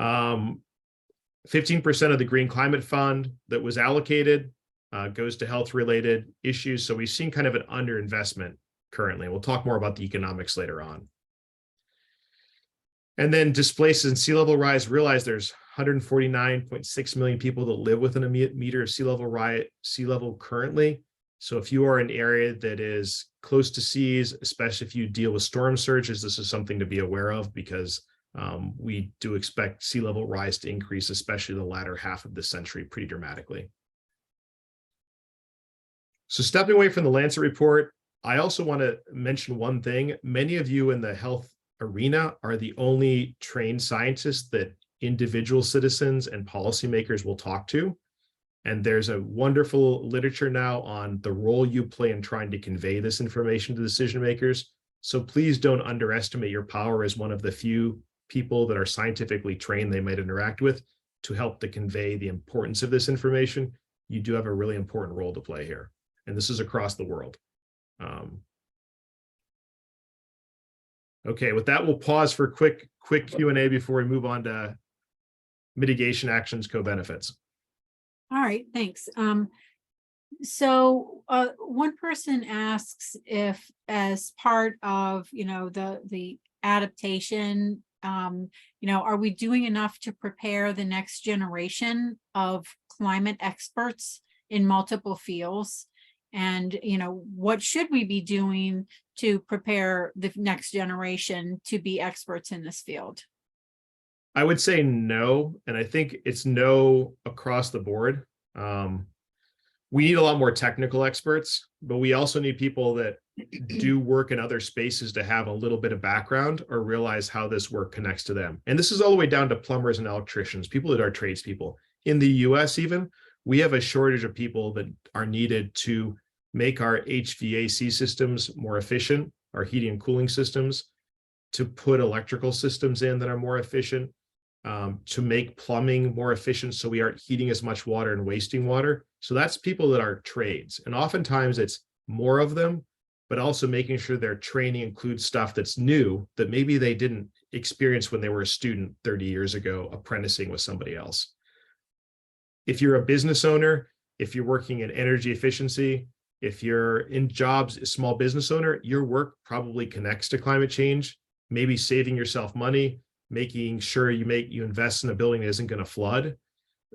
15% of the Green Climate Fund that was allocated goes to health-related issues. So we've seen kind of an underinvestment currently. We'll talk more about the economics later on. And then displaced and sea level rise, realize there's 149.6 million people that live within a meter of sea level currently. So if you are in an area that is close to seas, especially if you deal with storm surges, this is something to be aware of, because we do expect sea level rise to increase, especially the latter half of this century, pretty dramatically. So stepping away from the Lancet report, I also want to mention one thing. Many of you in the health arena are the only trained scientists that individual citizens and policymakers will talk to. And there's a wonderful literature now on the role you play in trying to convey this information to decision makers. So please don't underestimate your power as one of the few people that are scientifically trained they might interact with to help to convey the importance of this information. You do have a really important role to play here. And this is across the world. Okay, with that, we'll pause for quick Q&A before we move on to mitigation actions, co-benefits. All right, thanks. So one person asks if, as part of the adaptation, are we doing enough to prepare the next generation of climate experts in multiple fields? And what should we be doing to prepare the next generation to be experts in this field? I would say no, and I think it's no across the board. We need a lot more technical experts, but we also need people that do work in other spaces to have a little bit of background or realize how this work connects to them. And this is all the way down to plumbers and electricians, people that are tradespeople. In the US even, we have a shortage of people that are needed to make our HVAC systems more efficient, our heating and cooling systems, to put electrical systems in that are more efficient, to make plumbing more efficient so we aren't heating as much water and wasting water. So that's people that are trades. And oftentimes it's more of them, but also making sure their training includes stuff that's new that maybe they didn't experience when they were a student 30 years ago, apprenticing with somebody else. If you're a business owner, if you're working in energy efficiency, if you're in jobs, a small business owner, your work probably connects to climate change, maybe saving yourself money, making sure you invest in a building that isn't going to flood.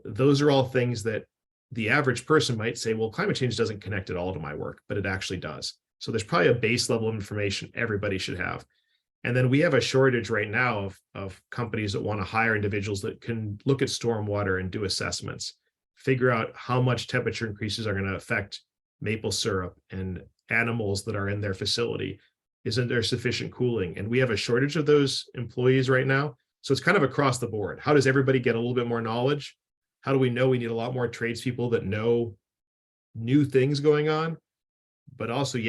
Those are all things that the average person might say, well, climate change doesn't connect at all to my work, but it actually does. So there's probably a base level of information everybody should have. And then we have a shortage right now of companies that want to hire individuals that can look at stormwater and do assessments. figure out how much temperature increases are going to affect maple syrup and animals that are in their facility. Isn't there sufficient cooling? And we have a shortage of those employees right now. So it's kind of across the board. How does everybody get a little bit more knowledge? How do we know we need a lot more tradespeople that know new things going on? But also,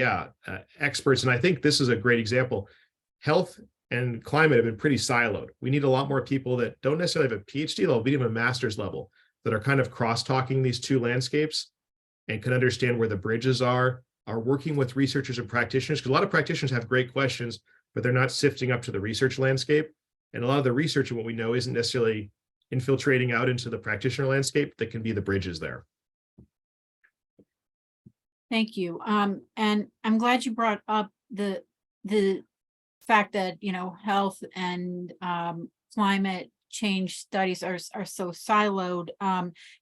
experts. And I think this is a great example. Health and climate have been pretty siloed. We need a lot more people that don't necessarily have a PhD level, but even a master's level, that are kind of cross-talking these two landscapes and can understand where the bridges are working with researchers and practitioners, because a lot of practitioners have great questions, but they're not sifting up to the research landscape. And a lot of the research and what we know isn't necessarily infiltrating out into the practitioner landscape that can be the bridges there. Thank you. And I'm glad you brought up the fact that, health and climate change studies are so siloed,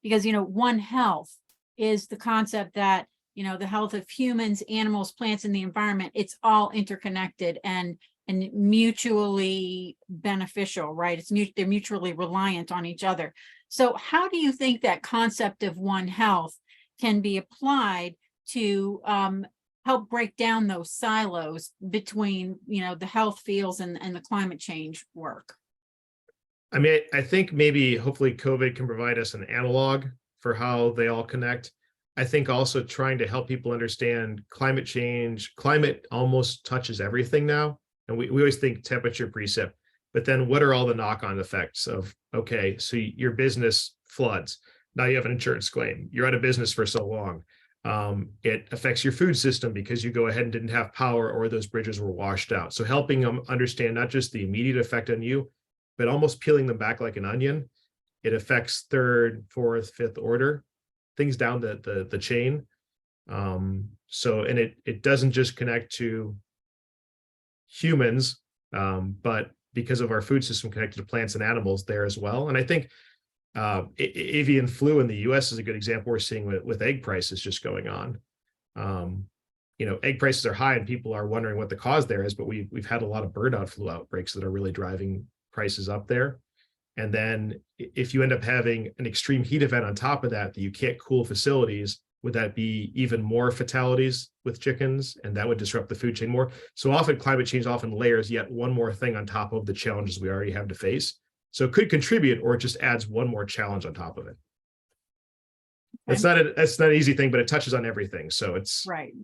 because, One Health is the concept that, the health of humans, animals, plants, and the environment, it's all interconnected and mutually beneficial, right? They're mutually reliant on each other. So how do you think that concept of One Health can be applied to help break down those silos between, the health fields and the climate change work? I mean, I think maybe hopefully COVID can provide us an analog for how they all connect. I think also trying to help people understand climate change. Climate almost touches everything now. And we always think temperature, precip, but then what are all the knock-on effects of, okay, so your business floods. Now you have an insurance claim. You're out of business for so long. It affects your food system because you go ahead and didn't have power or those bridges were washed out. So helping them understand not just the immediate effect on you, but almost peeling them back like an onion. It affects third, fourth, fifth order, things down the chain. So, and it doesn't just connect to humans, but because of our food system connected to plants and animals there as well. And I think avian flu in the US is a good example we're seeing with egg prices just going on. Egg prices are high and people are wondering what the cause there is, but we've had a lot of bird flu outbreaks that are really driving prices up there. And then if you end up having an extreme heat event on top of that you can't cool facilities, would that be even more fatalities with chickens? And that would disrupt the food chain more. So often climate change often layers yet one more thing on top of the challenges we already have to face. So it could contribute, or it just adds one more challenge on top of it. Okay. That's not an easy thing, but it touches on everything. So it's right.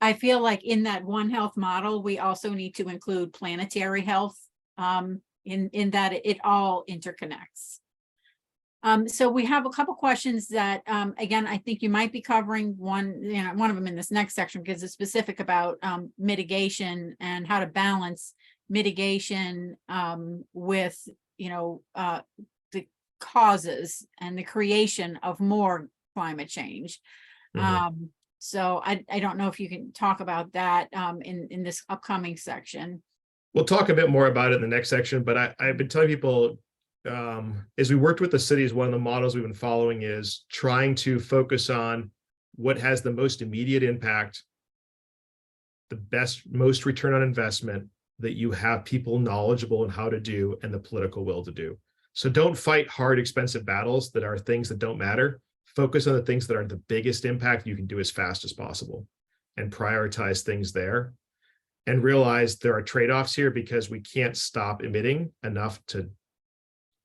I feel like in that One Health model, we also need to include planetary health, in that it all interconnects. So we have a couple questions that, again, I think you might be covering one of them in this next section, because it's specific about mitigation and how to balance mitigation with, the causes and the creation of more climate change. Mm-hmm. So I don't know if you can talk about that in this upcoming section. We'll talk a bit more about it in the next section, but I've been telling people, as we worked with the cities, one of the models we've been following is trying to focus on what has the most immediate impact, the most return on investment, that you have people knowledgeable in how to do and the political will to do. So don't fight hard, expensive battles that are things that don't matter. Focus on the things that are the biggest impact you can do as fast as possible and prioritize things there. And realize there are trade-offs here, because we can't stop emitting enough to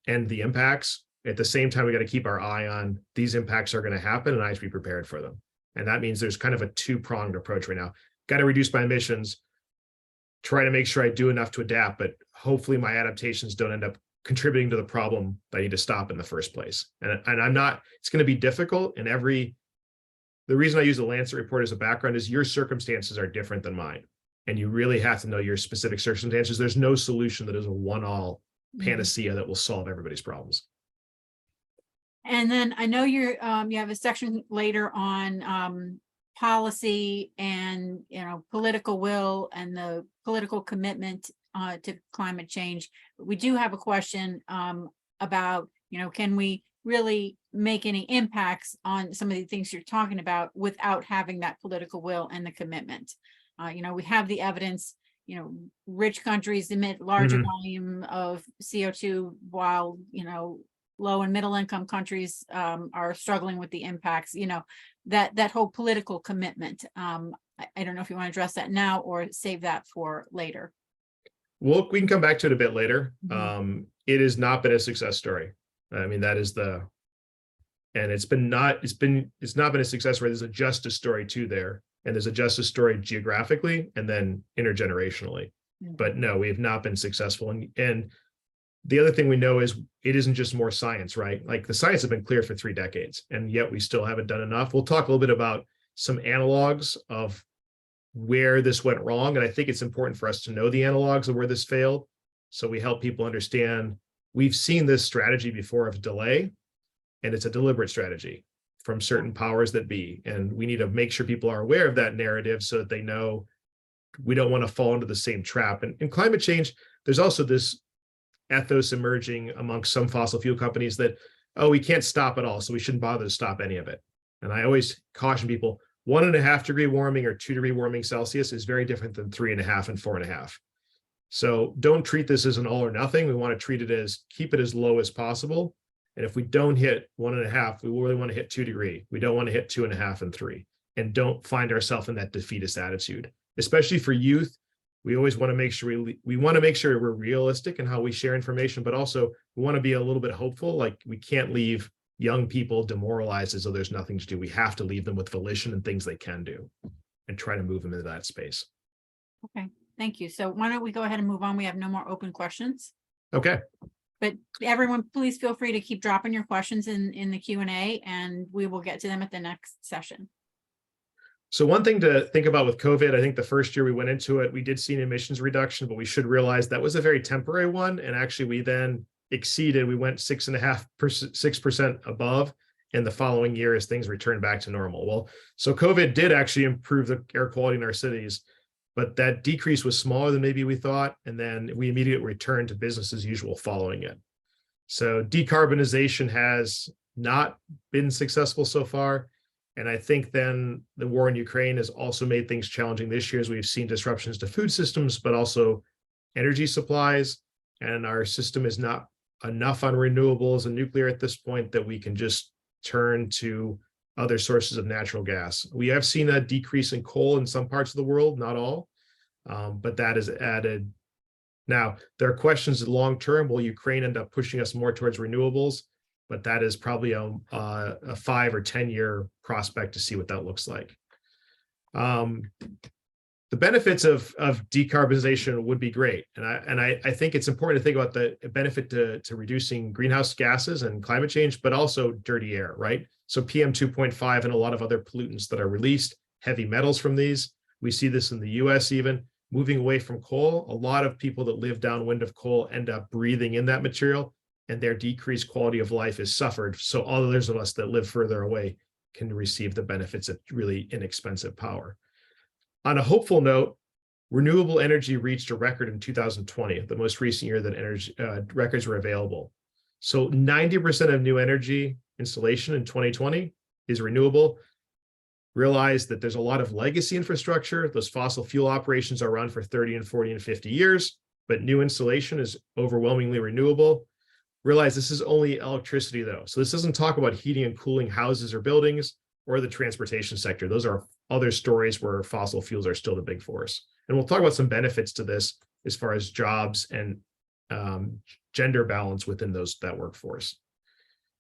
end the impacts. At the same time, we got to keep our eye on these impacts are going to happen and I have to be prepared for them. And that means there's kind of a two-pronged approach right now. Got to reduce my emissions, try to make sure I do enough to adapt, but hopefully my adaptations don't end up contributing to the problem that I need to stop in the first place. And it's going to be difficult. And the reason I use the Lancet Report as a background is your circumstances are different than mine. And you really have to know your specific circumstances. There's no solution that is a one-all panacea that will solve everybody's problems. And then I know you have a section later on policy and political will and the political commitment to climate change. We do have a question about can we really make any impacts on some of the things you're talking about without having that political will and the commitment. We have the evidence. Rich countries emit larger volume of CO2 while low and middle income countries are struggling with the impacts, that whole political commitment. I don't know if you want to address that now or save that for later. Well, we can come back to it a bit later. Mhm. It has not been a success story. I mean, that is and it's not been a success story. There's a justice story too there. And there's a justice story geographically and then intergenerationally. Mhm. But no, we have not been successful. And the other thing we know is it isn't just more science, right? Like the science has been clear for 3 decades, and yet we still haven't done enough. We'll talk a little bit about some analogs of where this went wrong. And I think it's important for us to know the analogs of where this failed. So we help people understand we've seen this strategy before of delay, and it's a deliberate strategy from certain powers that be. And we need to make sure people are aware of that narrative so that they know we don't want to fall into the same trap. And in climate change, there's also this ethos emerging amongst some fossil fuel companies that, oh, we can't stop it all, so we shouldn't bother to stop any of it. And I always caution people, 1.5 degree warming or 2 degree warming Celsius is very different than 3.5 and 4.5. So don't treat this as an all or nothing. We want to treat it as keep it as low as possible. And if we don't hit 1.5, we really want to hit 2 degree. We don't want to hit 2.5 and 3, and don't find ourselves in that defeatist attitude, especially for youth. We always want to make sure we want to make sure we're realistic in how we share information, but also we want to be a little bit hopeful. Like we can't leave young people demoralized as though there's nothing to do. We have to leave them with volition and things they can do and try to move them into that space. Okay, thank you. So why don't we go ahead and move on? We have no more open questions. Okay. But everyone, please feel free to keep dropping your questions in the Q&A, and we will get to them at the next session. So one thing to think about with COVID, I think the first year we went into it, we did see an emissions reduction, but we should realize that was a very temporary one. And actually we then exceeded, we went 6% above in the following year as things returned back to normal. Well, so COVID did actually improve the air quality in our cities, but that decrease was smaller than maybe we thought. And then we immediately returned to business as usual following it. So decarbonization has not been successful so far. And I think then the war in Ukraine has also made things challenging this year as we've seen disruptions to food systems, but also energy supplies. And our system is not enough on renewables and nuclear at this point that we can just turn to other sources of natural gas. We have seen a decrease in coal in some parts of the world, not all, but that is added. Now, there are questions long term. Will Ukraine end up pushing us more towards renewables? But that is probably a 5 or 10 year prospect to see what that looks like. The benefits of decarbonization would be great. And I think it's important to think about the benefit to reducing greenhouse gases and climate change, but also dirty air, right? So PM 2.5 and a lot of other pollutants that are released, heavy metals from these. We see this in the US even, moving away from coal. A lot of people that live downwind of coal end up breathing in that material, and their decreased quality of life is suffered. So all others of us that live further away can receive the benefits of really inexpensive power. On a hopeful note, renewable energy reached a record in 2020, the most recent year that energy records were available. So 90% of new energy installation in 2020 is renewable. Realize that there's a lot of legacy infrastructure. Those fossil fuel operations are around for 30 and 40 and 50 years, but new installation is overwhelmingly renewable. Realize this is only electricity though. So this doesn't talk about heating and cooling houses or buildings or the transportation sector. Those are other stories where fossil fuels are still the big force. And we'll talk about some benefits to this as far as jobs and gender balance within that workforce.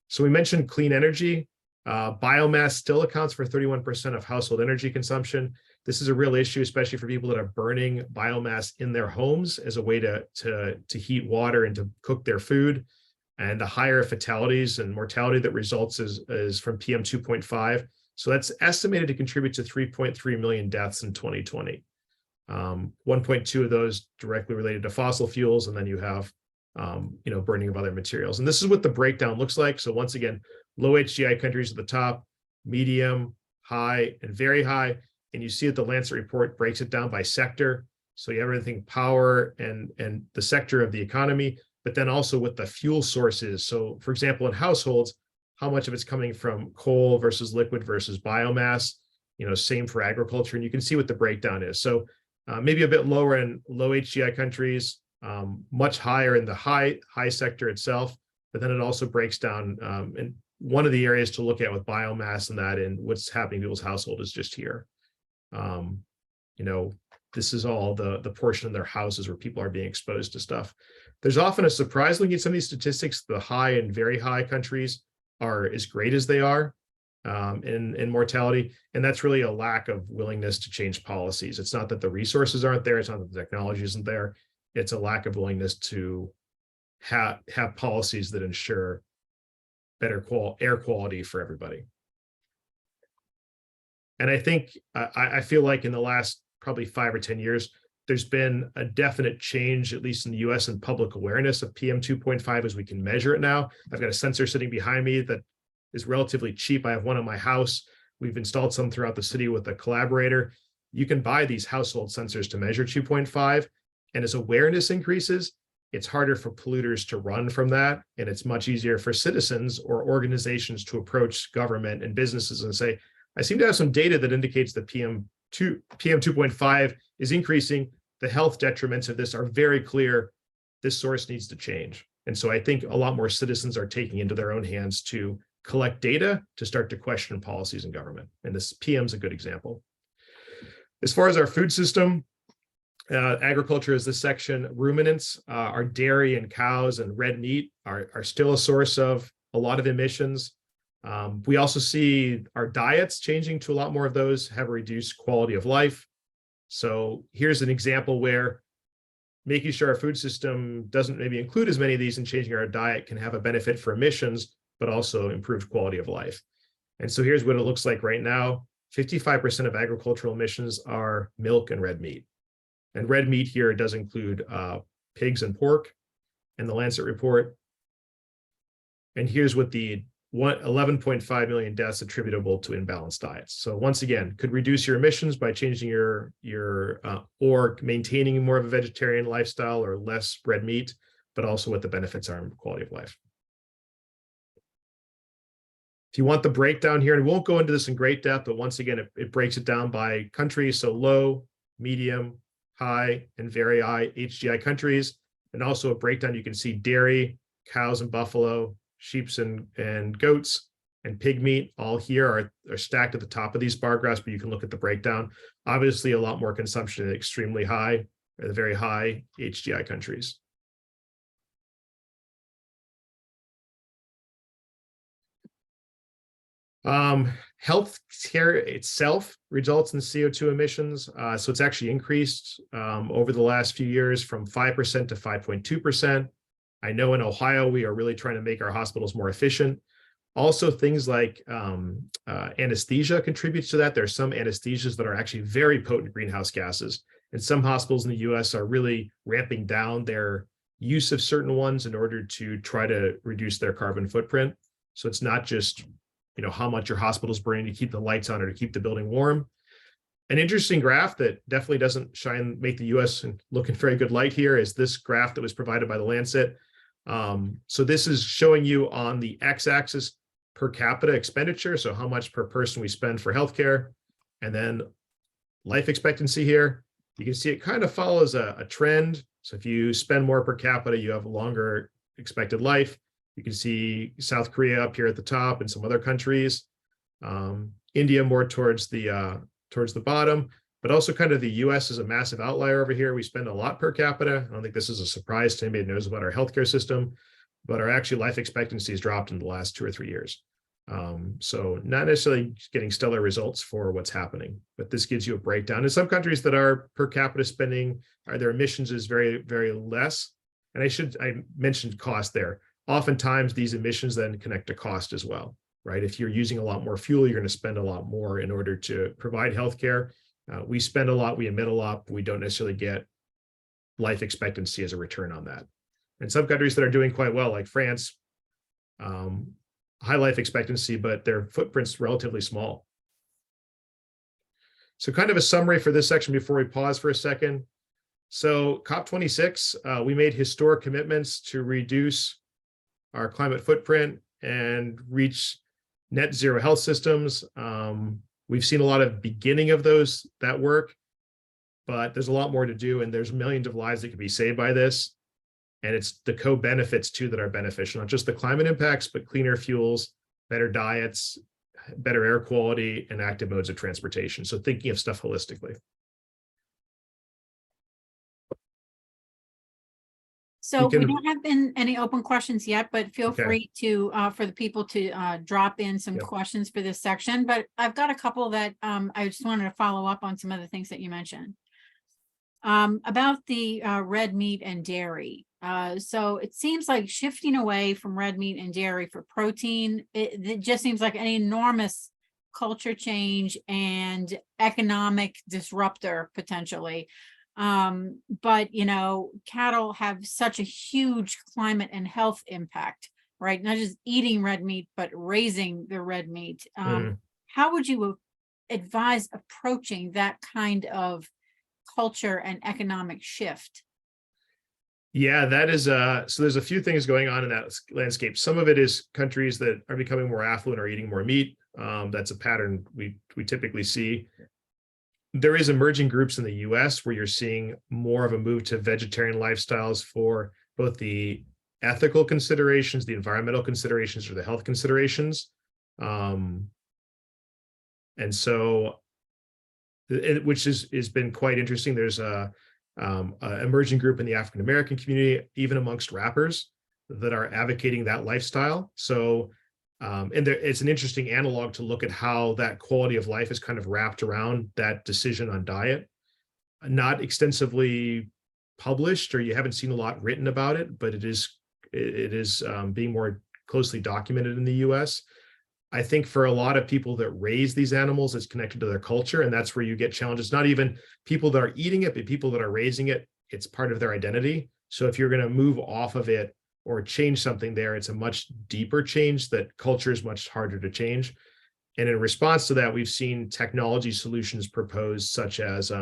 So we mentioned clean energy. Biomass still accounts for 31% of household energy consumption. This is a real issue, especially for people that are burning biomass in their homes as a way to heat water and to cook their food. And the higher fatalities and mortality that results is from PM 2.5. So that's estimated to contribute to 3.3 million deaths in 2020. 1.2 of those directly related to fossil fuels, and then you have burning of other materials. And this is what the breakdown looks like. So once again, low HGI countries at the top, medium, high, and very high. And you see that the Lancet report breaks it down by sector. So you have everything power and the sector of the economy, but then also what the fuel source is. So for example, in households, how much of it's coming from coal versus liquid versus biomass, same for agriculture. And you can see what the breakdown is. So maybe a bit lower in low HGI countries, much higher in the high sector itself, but then it also breaks down, and one of the areas to look at with biomass and that and what's happening in people's household is just here. You know, this is all the portion of their houses where people are being exposed to stuff. There's often a surprise looking at some of these statistics. The high and very high countries are as great as they are in mortality. And that's really a lack of willingness to change policies. It's not that the resources aren't there. It's not that the technology isn't there. It's a lack of willingness to have policies that ensure better air quality for everybody. And I think I feel like in the last probably 5 or 10 years, there's been a definite change, at least in the US, in public awareness of PM 2.5 as we can measure it now. I've got a sensor sitting behind me that is relatively cheap. I have one in my house. We've installed some throughout the city with a collaborator. You can buy these household sensors to measure 2.5. And as awareness increases, it's harder for polluters to run from that. And it's much easier for citizens or organizations to approach government and businesses and say, I seem to have some data that indicates that PM 2.5 is increasing. The health detriments of this are very clear. This source needs to change. And so I think a lot more citizens are taking into their own hands to collect data to start to question policies in government. And this PM is a good example. As far as our food system, agriculture is this section. Ruminants, our dairy and cows and red meat are still a source of a lot of emissions. We also see our diets changing to a lot more of those have a reduced quality of life. So here's an example where making sure our food system doesn't maybe include as many of these and changing our diet can have a benefit for emissions, but also improved quality of life. And so here's what it looks like right now. 55% of agricultural emissions are milk and red meat. And red meat here does include pigs and pork in the Lancet Report. And here's what the 11.5 million deaths attributable to imbalanced diets. So once again, could reduce your emissions by changing your or maintaining more of a vegetarian lifestyle or less red meat, but also what the benefits are in quality of life. If you want the breakdown here, and we won't go into this in great depth, but once again, it breaks it down by country. So low, medium, high, and very high HDI countries, and also a breakdown. You can see dairy, cows and buffalo, sheep and goats, and pig meat all here are stacked at the top of these bar graphs, but you can look at the breakdown. Obviously, a lot more consumption in extremely high or the very high HDI countries. Healthcare itself results in CO2 emissions. So it's actually increased over the last few years from 5% to 5.2%. I know in Ohio, we are really trying to make our hospitals more efficient. Also, things like anesthesia contributes to that. There are some anesthesias that are actually very potent greenhouse gases. And some hospitals in the US are really ramping down their use of certain ones in order to try to reduce their carbon footprint. So it's not just how much your hospital's burning to keep the lights on or to keep the building warm. An interesting graph that definitely doesn't make the US look in very good light here is this graph that was provided by the Lancet. So this is showing you on the x-axis per capita expenditure, so how much per person we spend for healthcare, and then life expectancy here. You can see it kind of follows a trend. So if you spend more per capita, you have a longer expected life. You can see South Korea up here at the top and some other countries. India more towards the bottom, but also kind of the US is a massive outlier over here. We spend a lot per capita. I don't think this is a surprise to anybody who knows about our healthcare system, but our actual life expectancy has dropped in the last 2 or 3 years. So not necessarily getting stellar results for what's happening, but this gives you a breakdown. In some countries that are per capita spending, their emissions is very, very less. And I mentioned cost there. Oftentimes these emissions then connect to cost as well, right? If you're using a lot more fuel, you're going to spend a lot more in order to provide healthcare. We spend a lot, we emit a lot, but we don't necessarily get life expectancy as a return on that. And some countries that are doing quite well, like France, high life expectancy, but their footprint's relatively small. So kind of a summary for this section before we pause for a second. So COP26, we made historic commitments to reduce our climate footprint and reach net zero health systems. We've seen a lot of beginning of that work, but there's a lot more to do, and there's millions of lives that could be saved by this. And it's the co-benefits too that are beneficial, not just the climate impacts, but cleaner fuels, better diets, better air quality, and active modes of transportation. So thinking of stuff holistically. So we can- don't have any open questions yet, but feel Okay. free to, for the people to drop in some Yep. questions for this section. But I've got a couple that I just wanted to follow up on some of the things that you mentioned. About the red meat and dairy. So it seems like shifting away from red meat and dairy for protein, it just seems like an enormous culture change and economic disruptor potentially. But you know, cattle have such a huge climate and health impact, right? Not just eating red meat, but raising the red meat. How would you advise approaching that kind of culture and economic shift? Yeah, that is so there's a few things going on in that landscape. Some of it is countries that are becoming more affluent are eating more meat. That's a pattern we typically see. There is emerging groups in the US where you're seeing more of a move to vegetarian lifestyles for both the ethical considerations, the environmental considerations, or the health considerations. And so, which has been quite interesting. There's a emerging group in the African American community, even amongst rappers, that are advocating that lifestyle. So, and it's an interesting analog to look at how that quality of life is kind of wrapped around that decision on diet. Not extensively published, or you haven't seen a lot written about it, but it is being more closely documented in the US. I think for a lot of people that raise these animals, it's connected to their culture, and that's where you get challenges. Not even people that are eating it, but people that are raising it. It's part of their identity. So if you're going to move off of it or change something there, it's a much deeper change that culture is much harder to change. And in response to that, we've seen technology solutions proposed, such as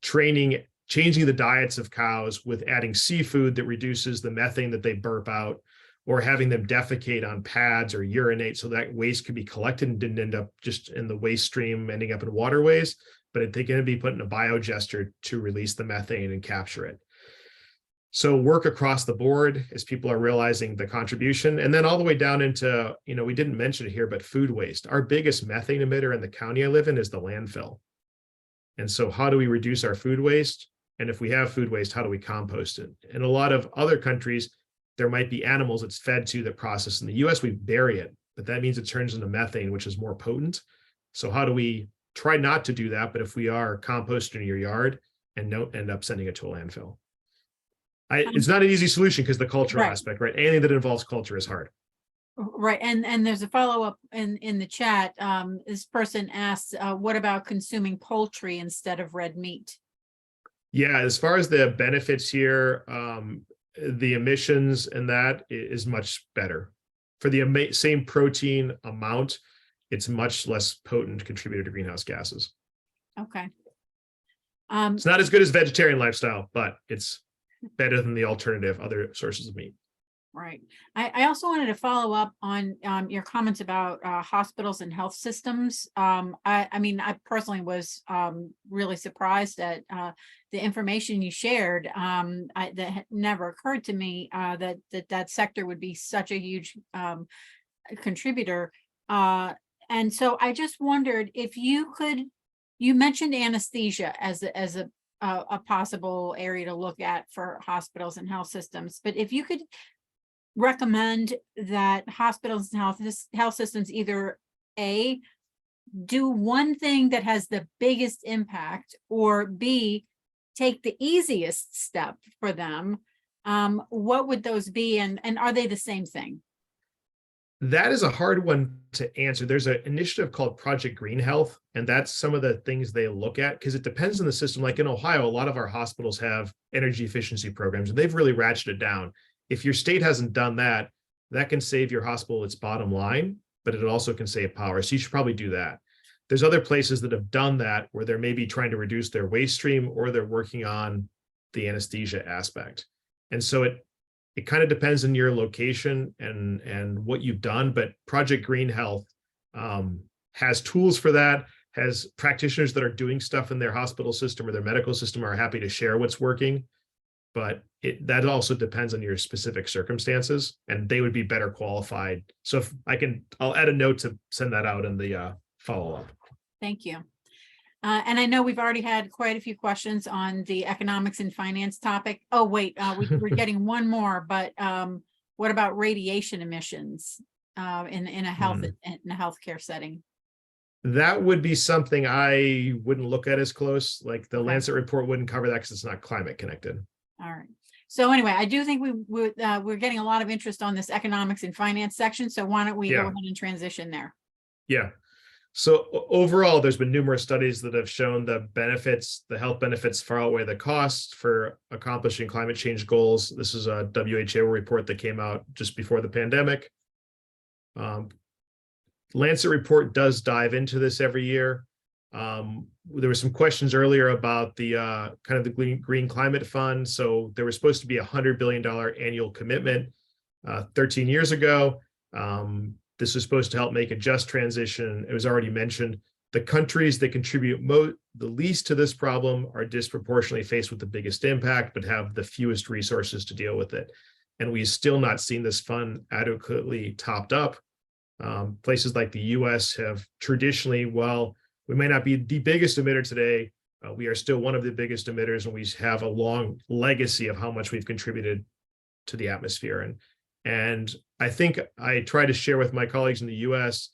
changing the diets of cows with adding seafood that reduces the methane that they burp out, or having them defecate on pads or urinate so that waste could be collected and didn't end up just in the waste stream ending up in waterways, but they can be put in a biogester to release the methane and capture it. So work across the board as people are realizing the contribution, and then all the way down into, we didn't mention it here, but food waste. Our biggest methane emitter in the county I live in is the landfill. And so how do we reduce our food waste? And if we have food waste, how do we compost it? In a lot of other countries, there might be animals it's fed to that process. In the US, we bury it, but that means it turns into methane, which is more potent. So how do we try not to do that? But if we are, composting in your yard and don't end up sending it to a landfill. It's not an easy solution because the cultural aspect, right? Anything that involves culture is hard. Right. And there's a follow-up in the chat. This person asks, what about consuming poultry instead of red meat? Yeah, as far as the benefits here, the emissions and that is much better. For the same protein amount, it's much less potent contributor to greenhouse gases. Okay. It's not as good as vegetarian lifestyle, but it's better than the alternative, other sources of meat. Right. I also wanted to follow up on your comments about hospitals and health systems. I mean, I personally was really surprised at the information you shared. That had never occurred to me that sector would be such a huge contributor. And so I just wondered if you mentioned anesthesia as a possible area to look at for hospitals and health systems, but if you could recommend that hospitals and health systems either A, do one thing that has the biggest impact, or B, take the easiest step for them, what would those be, and are they the same thing? That is a hard one to answer. There's an initiative called Project Green Health, and that's some of the things they look at, because it depends on the system. Like in Ohio, a lot of our hospitals have energy efficiency programs, and they've really ratcheted down. If your state hasn't done that, that can save your hospital its bottom line, but it also can save power. So you should probably do that. There's other places that have done that where they're maybe trying to reduce their waste stream, or they're working on the anesthesia aspect. And so it kind of depends on your location and what you've done, but Project Green Health has tools for that, has practitioners that are doing stuff in their hospital system or their medical system are happy to share what's working. But that also depends on your specific circumstances, and they would be better qualified. So if I'll add a note to send that out in the follow-up. Thank you. And I know we've already had quite a few questions on the economics and finance topic. Oh, wait, we're getting one more, but what about radiation emissions in a healthcare setting? That would be something I wouldn't look at as close. Like the Okay. Lancet report wouldn't cover that because it's not climate connected. All right. So anyway, I do think we're getting a lot of interest on this economics and finance section. So why don't we go ahead and transition there? Yeah. So overall, there's been numerous studies that have shown the health benefits far outweigh the costs for accomplishing climate change goals. This is a WHO report that came out just before the pandemic. Lancet report does dive into this every year. There were some questions earlier about the kind of the Green Climate Fund. So there was supposed to be $100 billion annual commitment 13 years ago. This was supposed to help make a just transition. It was already mentioned. The countries that contribute the least to this problem are disproportionately faced with the biggest impact, but have the fewest resources to deal with it. And we've still not seen this fund adequately topped up. Places like the US have traditionally, while we may not be the biggest emitter today, we are still one of the biggest emitters, and we have a long legacy of how much we've contributed to the atmosphere. And I think I try to share with my colleagues in the US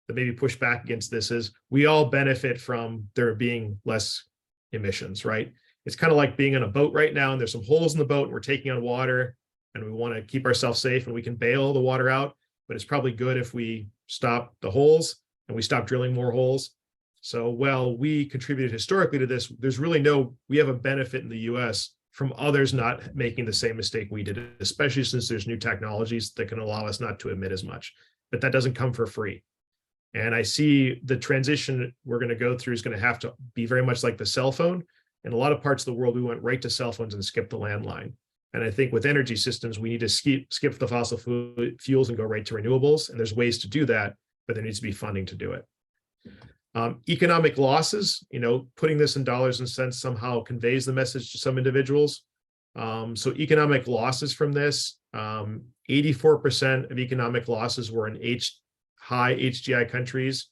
that maybe push back against this is we all benefit from there being less emissions, right? It's kind of like being on a boat right now, and there's some holes in the boat, and we're taking on water, and we want to keep ourselves safe, and we can bail the water out, but it's probably good if we stop the holes and we stop drilling more holes. So while we contributed historically to this, we have a benefit in the US from others not making the same mistake we did, especially since there's new technologies that can allow us not to emit as much, but that doesn't come for free. And I see the transition we're going to go through is going to have to be very much like the cell phone. In a lot of parts of the world, we went right to cell phones and skipped the landline. And I think with energy systems, we need to skip the fossil fuels and go right to renewables. And there's ways to do that, but there needs to be funding to do it. Economic losses, putting this in dollars and cents somehow conveys the message to some individuals. So economic losses from this, 84% of economic losses were in high HGI countries,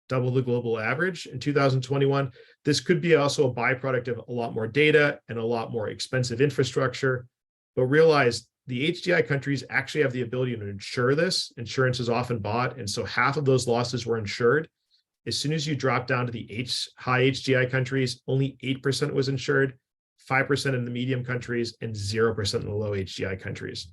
double the global average in 2021. This could be also a byproduct of a lot more data and a lot more expensive infrastructure, but realize the HGI countries actually have the ability to insure this. Insurance is often bought, and so half of those losses were insured. As soon as you drop down to the high HGI countries, only 8% was insured, 5% in the medium countries, and 0% in the low HGI countries.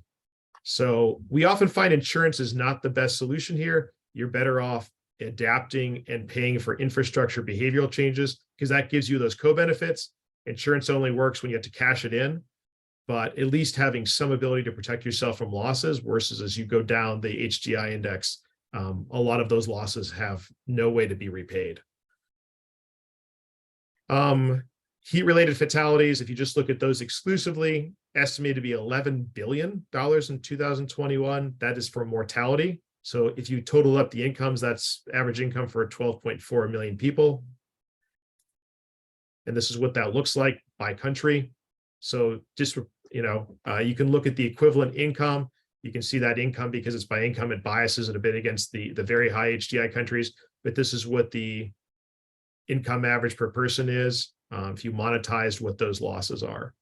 So we often find insurance is not the best solution here. You're better off adapting and paying for infrastructure behavioral changes, because that gives you those co-benefits. Insurance only works when you have to cash it in, but at least having some ability to protect yourself from losses versus as you go down the HGI index, a lot of those losses have no way to be repaid. Heat-related fatalities, if you just look at those exclusively, estimated to be $11 billion in 2021. That is for mortality. So if you total up the incomes, that's average income for 12.4 million people. And this is what that looks like by country. So just, you can look at the equivalent income. You can see that income, because it's by income, it biases it a bit against the very high HGI countries, but this is what the income average per person is if you monetized what those losses are.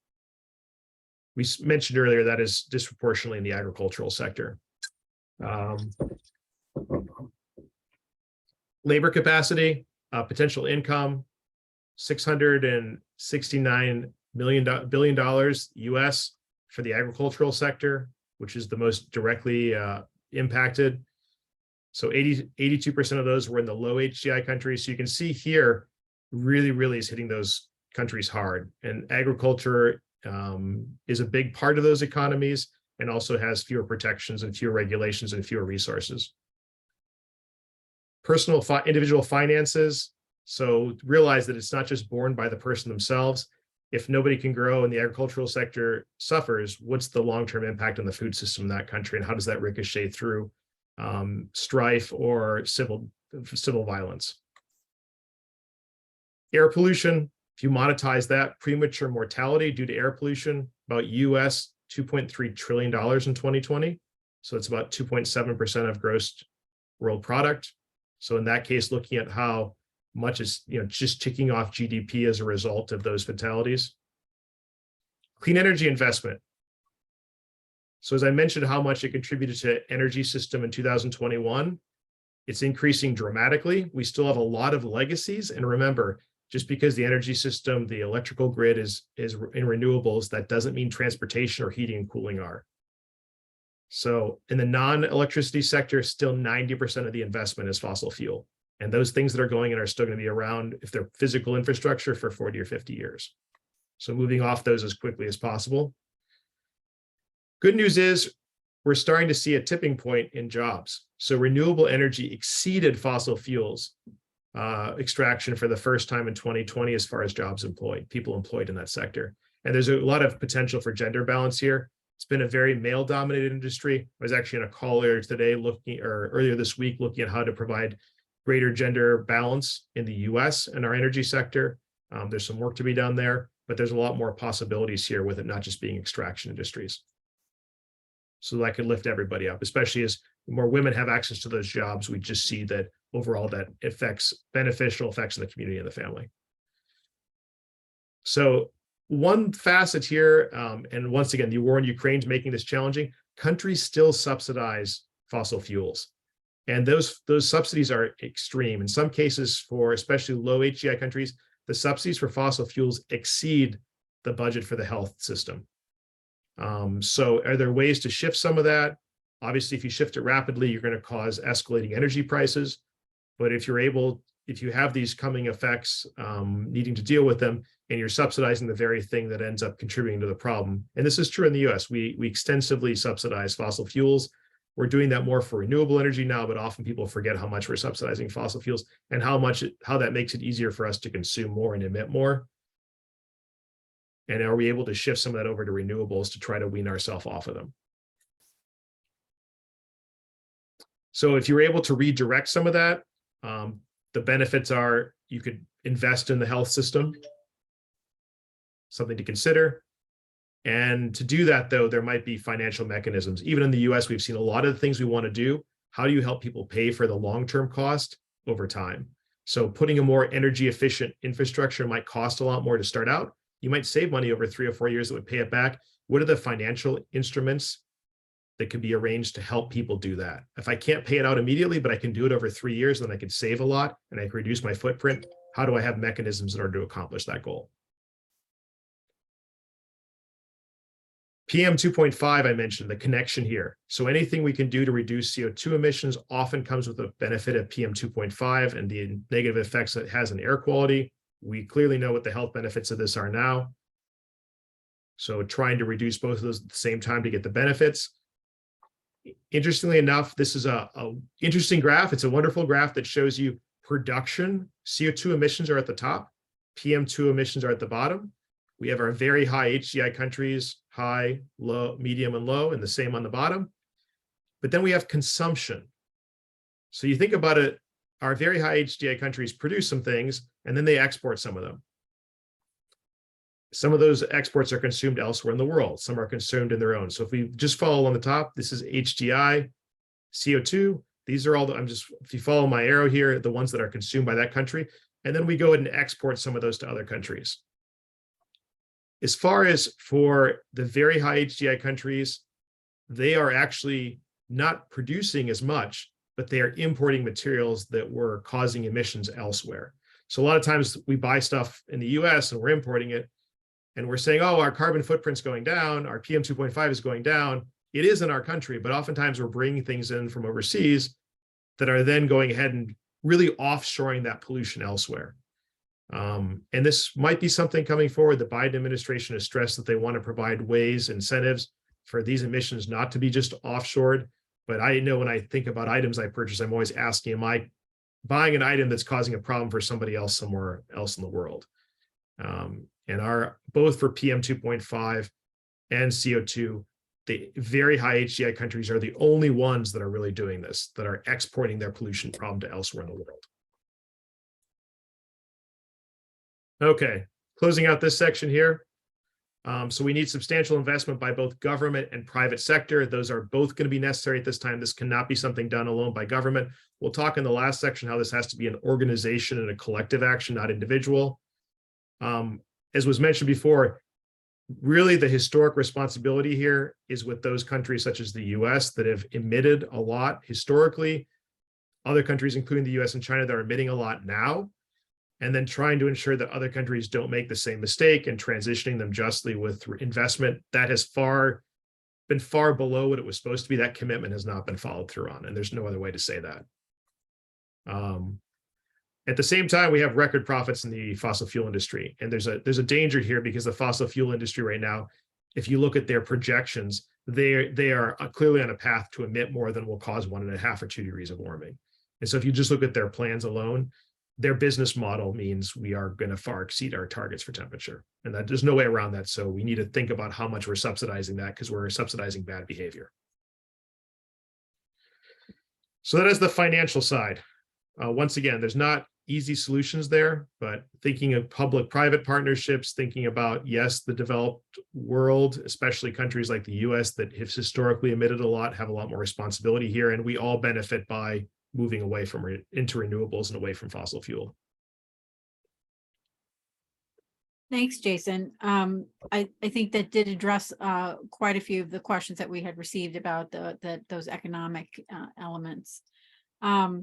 We mentioned earlier that is disproportionately in the agricultural sector. Labor capacity, potential income, $669 billion US for the agricultural sector, which is the most directly impacted. So 82% of those were in the low HGI countries. So you can see here, really is hitting those countries hard. And agriculture is a big part of those economies, and also has fewer protections and fewer regulations and fewer resources. Individual finances. So realize that it's not just borne by the person themselves. If nobody can grow and the agricultural sector suffers, what's the long-term impact on the food system in that country, and how does that ricochet through strife or civil violence? Air pollution, if you monetize that, premature mortality due to air pollution about US $2.3 trillion in 2020. So it's about 2.7% of gross world product. So in that case, looking at how much is, just ticking off GDP as a result of those fatalities. Clean energy investment. So as I mentioned, how much it contributed to energy system in 2021, it's increasing dramatically. We still have a lot of legacies. And remember, just because the energy system, the electrical grid is in renewables, that doesn't mean transportation or heating and cooling are. So in the non-electricity sector, still 90% of the investment is fossil fuel. And those things that are going in are still going to be around, if they're physical infrastructure, for 40 or 50 years. So moving off those as quickly as possible. Good news is we're starting to see a tipping point in jobs. So renewable energy exceeded fossil fuels extraction for the first time in 2020 as far as jobs employed, people employed in that sector. And there's a lot of potential for gender balance here. It's been a very male-dominated industry. I was actually in a call earlier this week looking at how to provide greater gender balance in the US and our energy sector. There's some work to be done there, but there's a lot more possibilities here with it not just being extraction industries. So that could lift everybody up, especially as more women have access to those jobs. We just see that overall that beneficial effects in the community and the family. So one facet here, and once again, the war in Ukraine is making this challenging. Countries still subsidize fossil fuels. And those subsidies are extreme. In some cases, for especially low HGI countries, the subsidies for fossil fuels exceed the budget for the health system. So are there ways to shift some of that? Obviously, if you shift it rapidly, you're going to cause escalating energy prices. But if you have these coming effects, needing to deal with them, and you're subsidizing the very thing that ends up contributing to the problem. And this is true in the US. We extensively subsidize fossil fuels. We're doing that more for renewable energy now, but often people forget how much we're subsidizing fossil fuels and how that makes it easier for us to consume more and emit more. And are we able to shift some of that over to renewables to try to wean ourselves off of them? So if you're able to redirect some of that, the benefits are you could invest in the health system, something to consider. And to do that, though, there might be financial mechanisms. Even in the US, we've seen a lot of the things we want to do. How do you help people pay for the long-term cost over time? So putting a more energy efficient infrastructure might cost a lot more to start out. You might save money over 3 or 4 years that would pay it back. What are the financial instruments that could be arranged to help people do that? If I can't pay it out immediately, but I can do it over 3 years, then I could save a lot and I can reduce my footprint. How do I have mechanisms in order to accomplish that goal? PM 2.5, I mentioned the connection here. So anything we can do to reduce CO2 emissions often comes with the benefit of PM 2.5 and the negative effects it has on air quality. We clearly know what the health benefits of this are now. So trying to reduce both of those at the same time to get the benefits. Interestingly enough, this is a interesting graph. It's a wonderful graph that shows you production. CO2 emissions are at the top. PM2 emissions are at the bottom. We have our very high HGI countries, high, low, medium, and low, and the same on the bottom. But then we have consumption. So you think about it, our very high HGI countries produce some things, and then they export some of them. Some of those exports are consumed elsewhere in the world. Some are consumed in their own. So if we just follow on the top, this is HGI, CO2. These are all if you follow my arrow here, the ones that are consumed by that country. And then we go ahead and export some of those to other countries. As far as for the very high HGI countries, they are actually not producing as much, but they are importing materials that were causing emissions elsewhere. So a lot of times we buy stuff in the US and we're importing it, and we're saying, oh, our carbon footprint's going down, our PM 2.5 is going down. It is in our country, but oftentimes we're bringing things in from overseas that are then going ahead and really offshoring that pollution elsewhere. And this might be something coming forward. The Biden administration has stressed that they want to provide ways, incentives for these emissions not to be just offshored. But I know when I think about items I purchase, I'm always asking, am I buying an item that's causing a problem for somebody else somewhere else in the world? And both for PM 2.5 and CO2, the very high HGI countries are the only ones that are really doing this, that are exporting their pollution problem to elsewhere in the world. Okay, closing out this section here. So we need substantial investment by both government and private sector. Those are both going to be necessary at this time. This cannot be something done alone by government. We'll talk in the last section how this has to be an organization and a collective action, not individual. As was mentioned before, really the historic responsibility here is with those countries such as the US that have emitted a lot historically, other countries, including the US and China, that are emitting a lot now, and then trying to ensure that other countries don't make the same mistake and transitioning them justly with investment that has been far below what it was supposed to be. That commitment has not been followed through on, and there's no other way to say that. At the same time, we have record profits in the fossil fuel industry, and there's a danger here because the fossil fuel industry right now, if you look at their projections, they are clearly on a path to emit more than will cause 1.5 or 2 degrees of warming. And so if you just look at their plans alone, their business model means we are going to far exceed our targets for temperature, and that there's no way around that. So we need to think about how much we're subsidizing that, because we're subsidizing bad behavior. So that is the financial side. Once again, there's not easy solutions there, but thinking of public-private partnerships, thinking about, yes, the developed world, especially countries like the US that have historically emitted a lot, have a lot more responsibility here, and we all benefit by moving away from into renewables and away from fossil fuel. Thanks, Jason. I think that did address quite a few of the questions that we had received about those economic elements. I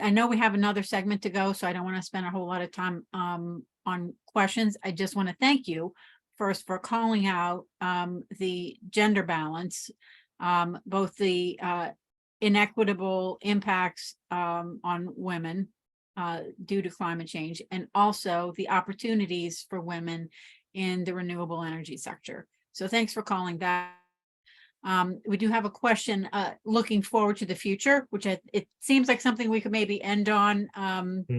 know we have another segment to go, so I don't want to spend a whole lot of time on questions. I just want to thank you first for calling out the gender balance, both the inequitable impacts on women due to climate change, and also the opportunities for women in the renewable energy sector. So thanks for calling that. We do have a question looking forward to the future, which it seems like something we could maybe end on.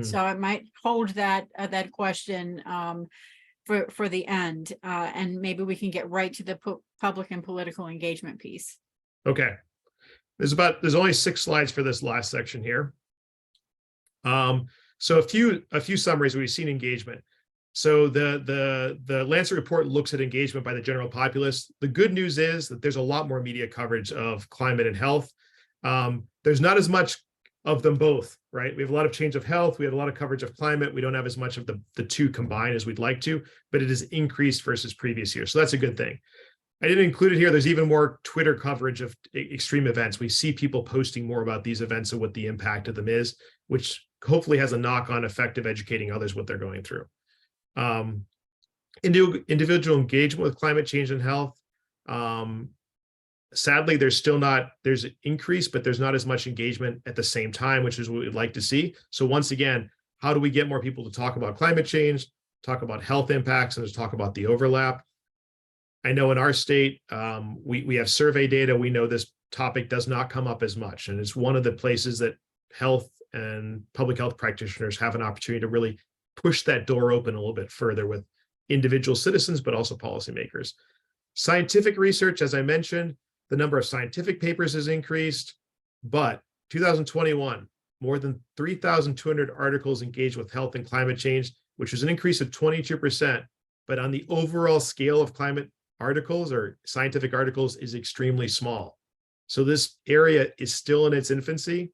So I might hold that question for the end, and maybe we can get right to the public and political engagement piece. Okay. There's only 6 slides for this last section here. So a few summaries. We've seen engagement. So the Lancet report looks at engagement by the general populace. The good news is that there's a lot more media coverage of climate and health. There's not as much of them both, right? We have a lot of change of health. We have a lot of coverage of climate. We don't have as much of the two combined as we'd like to, but it has increased versus previous years. So that's a good thing. I didn't include it here. There's even more Twitter coverage of extreme events. We see people posting more about these events and what the impact of them is, which hopefully has a knock-on effect of educating others what they're going through. Individual engagement with climate change and health. Sadly, there's an increase, but there's not as much engagement at the same time, which is what we'd like to see. So once again, how do we get more people to talk about climate change, talk about health impacts, and just talk about the overlap? I know in our state, we have survey data. We know this topic does not come up as much, and it's one of the places that health and public health practitioners have an opportunity to really push that door open a little bit further with individual citizens, but also policymakers. Scientific research, as I mentioned, the number of scientific papers has increased, but 2021, more than 3,200 articles engaged with health and climate change, which was an increase of 22%. But on the overall scale of climate articles or scientific articles is extremely small. So this area is still in its infancy.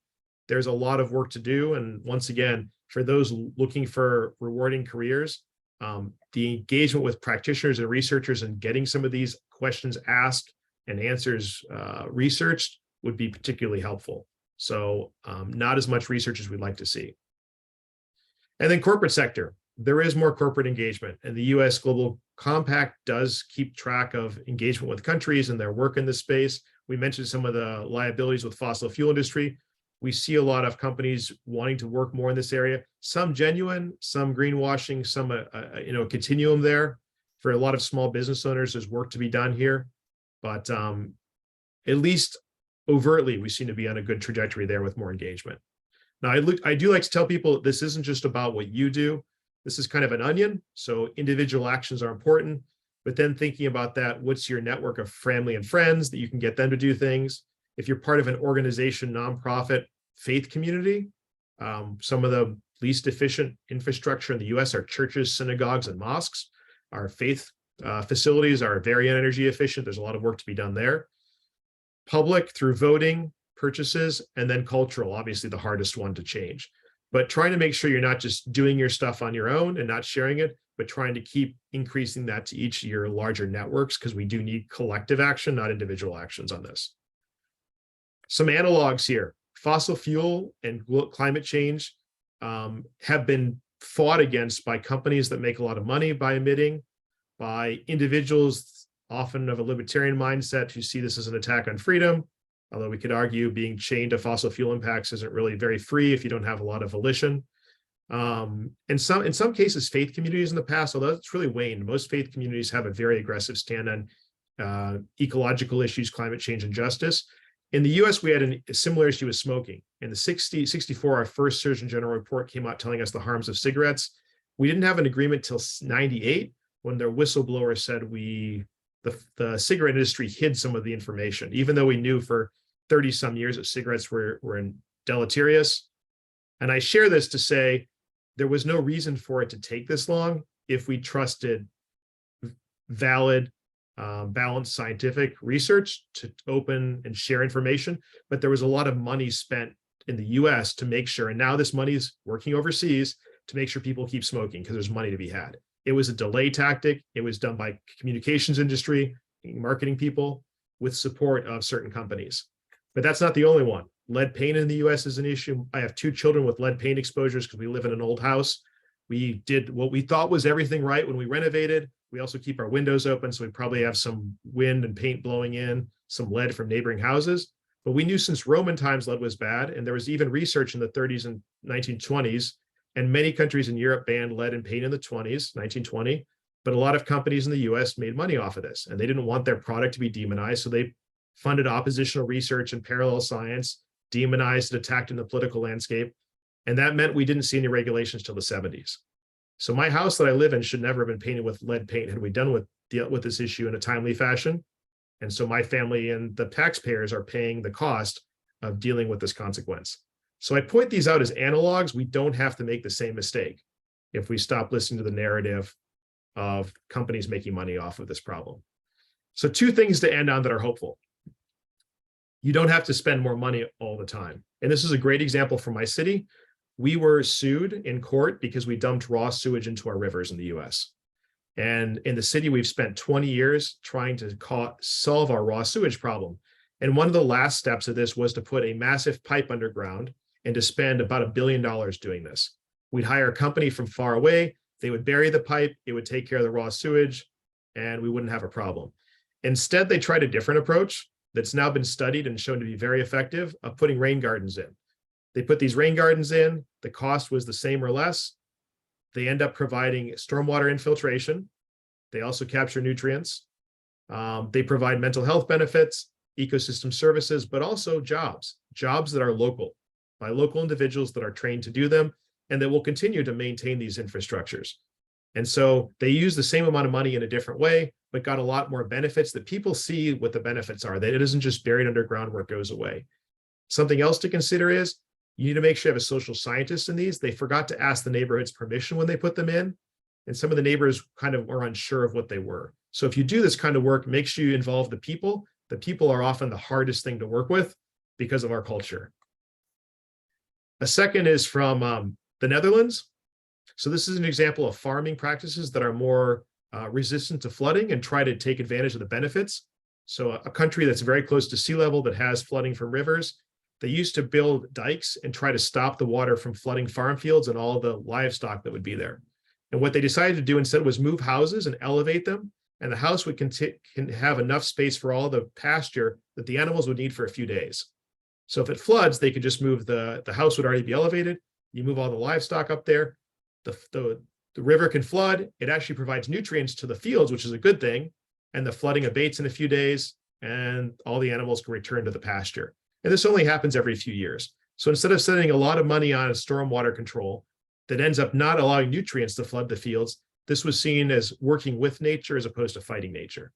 There's a lot of work to do. And once again, for those looking for rewarding careers, the engagement with practitioners and researchers and getting some of these questions asked and answers researched would be particularly helpful. So not as much research as we'd like to see. And then corporate sector. There is more corporate engagement, and the US Global Compact does keep track of engagement with countries and their work in this space. We mentioned some of the liabilities with fossil fuel industry. We see a lot of companies wanting to work more in this area, some genuine, some greenwashing, some a continuum there. For a lot of small business owners, there's work to be done here, but at least overtly, we seem to be on a good trajectory there with more engagement. Now, I do like to tell people this isn't just about what you do. This is kind of an onion. So individual actions are important, but then thinking about that, what's your network of family and friends that you can get them to do things? If you're part of an organization, nonprofit, faith community, some of the least efficient infrastructure in the US are churches, synagogues, and mosques. Our faith facilities are very energy efficient. There's a lot of work to be done there. Public through voting, purchases, and then cultural, obviously the hardest one to change. But trying to make sure you're not just doing your stuff on your own and not sharing it, but trying to keep increasing that to each of your larger networks, because we do need collective action, not individual actions on this. Some analogs here. Fossil fuel and climate change have been fought against by companies that make a lot of money by emitting, by individuals often of a libertarian mindset who see this as an attack on freedom, although we could argue being chained to fossil fuel impacts isn't really very free if you don't have a lot of volition. In some cases, faith communities in the past, although it's really waned, most faith communities have a very aggressive stand on ecological issues, climate change, and justice. In the US, we had a similar issue with smoking. In the 64, our first Surgeon General report came out telling us the harms of cigarettes. We didn't have an agreement till 98 when their whistleblower said the cigarette industry hid some of the information, even though we knew for 30 some years that cigarettes were deleterious. And I share this to say there was no reason for it to take this long if we trusted valid, balanced scientific research to open and share information. But there was a lot of money spent in the US to make sure, and now this money is working overseas to make sure people keep smoking because there's money to be had. It was a delay tactic. It was done by communications industry, marketing people with support of certain companies. But that's not the only one. Lead paint in the US is an issue. I have 2 children with lead paint exposures because we live in an old house. We did what we thought was everything right when we renovated. We also keep our windows open, so we probably have some wind and paint blowing in, some lead from neighboring houses. But we knew since Roman times lead was bad, and there was even research in the 30s and 1920s, and many countries in Europe banned lead and paint in the 20s, 1920. But a lot of companies in the US made money off of this, and they didn't want their product to be demonized, so they funded oppositional research and parallel science, demonized and attacked in the political landscape. And that meant we didn't see any regulations till the 70s. So my house that I live in should never have been painted with lead paint had we dealt with this issue in a timely fashion. And so my family and the taxpayers are paying the cost of dealing with this consequence. So I point these out as analogs. We don't have to make the same mistake if we stop listening to the narrative of companies making money off of this problem. So 2 things to end on that are hopeful. You don't have to spend more money all the time. And this is a great example from my city. We were sued in court because we dumped raw sewage into our rivers in the US. And in the city, we've spent 20 years trying to solve our raw sewage problem. And one of the last steps of this was to put a massive pipe underground and to spend about $1 billion doing this. We'd hire a company from far away. They would bury the pipe. It would take care of the raw sewage, and we wouldn't have a problem. Instead, they tried a different approach that's now been studied and shown to be very effective of putting rain gardens in. They put these rain gardens in. The cost was the same or less. They end up providing stormwater infiltration. They also capture nutrients. They provide mental health benefits, ecosystem services, but also jobs that are local, by local individuals that are trained to do them and that will continue to maintain these infrastructures. And so they use the same amount of money in a different way, but got a lot more benefits that people see what the benefits are, that it isn't just buried underground where it goes away. Something else to consider is you need to make sure you have a social scientist in these. They forgot to ask the neighborhoods permission when they put them in. And some of the neighbors kind of were unsure of what they were. So if you do this kind of work, make sure you involve the people. The people are often the hardest thing to work with because of our culture. A second is from the Netherlands. So this is an example of farming practices that are more resistant to flooding and try to take advantage of the benefits. So a country that's very close to sea level that has flooding from rivers, they used to build dikes and try to stop the water from flooding farm fields and all the livestock that would be there. And what they decided to do instead was move houses and elevate them. And the house would can have enough space for all the pasture that the animals would need for a few days. So if it floods, they could just move the house would already be elevated. You move all the livestock up there. The river can flood. It actually provides nutrients to the fields, which is a good thing. And the flooding abates in a few days and all the animals can return to the pasture. And this only happens every few years. So instead of spending a lot of money on stormwater control that ends up not allowing nutrients to flood the fields, this was seen as working with nature as opposed to fighting nature.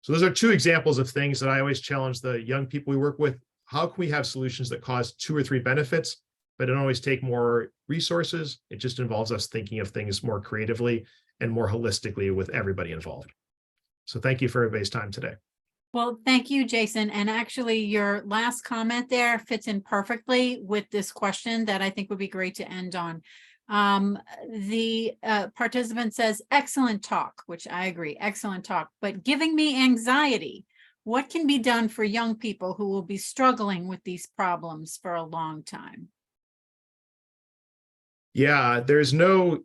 So those are 2 examples of things that I always challenge the young people we work with. How can we have solutions that cause 2 or 3 benefits, but it don't always take more resources. It just involves us thinking of things more creatively and more holistically with everybody involved. So thank you for everybody's time today. Well, thank you, Jason. And actually, your last comment there fits in perfectly with this question that I think would be great to end on. The participant says, excellent talk, which I agree, excellent talk, but giving me anxiety. What can be done for young people who will be struggling with these problems for a long time? Yeah, there's no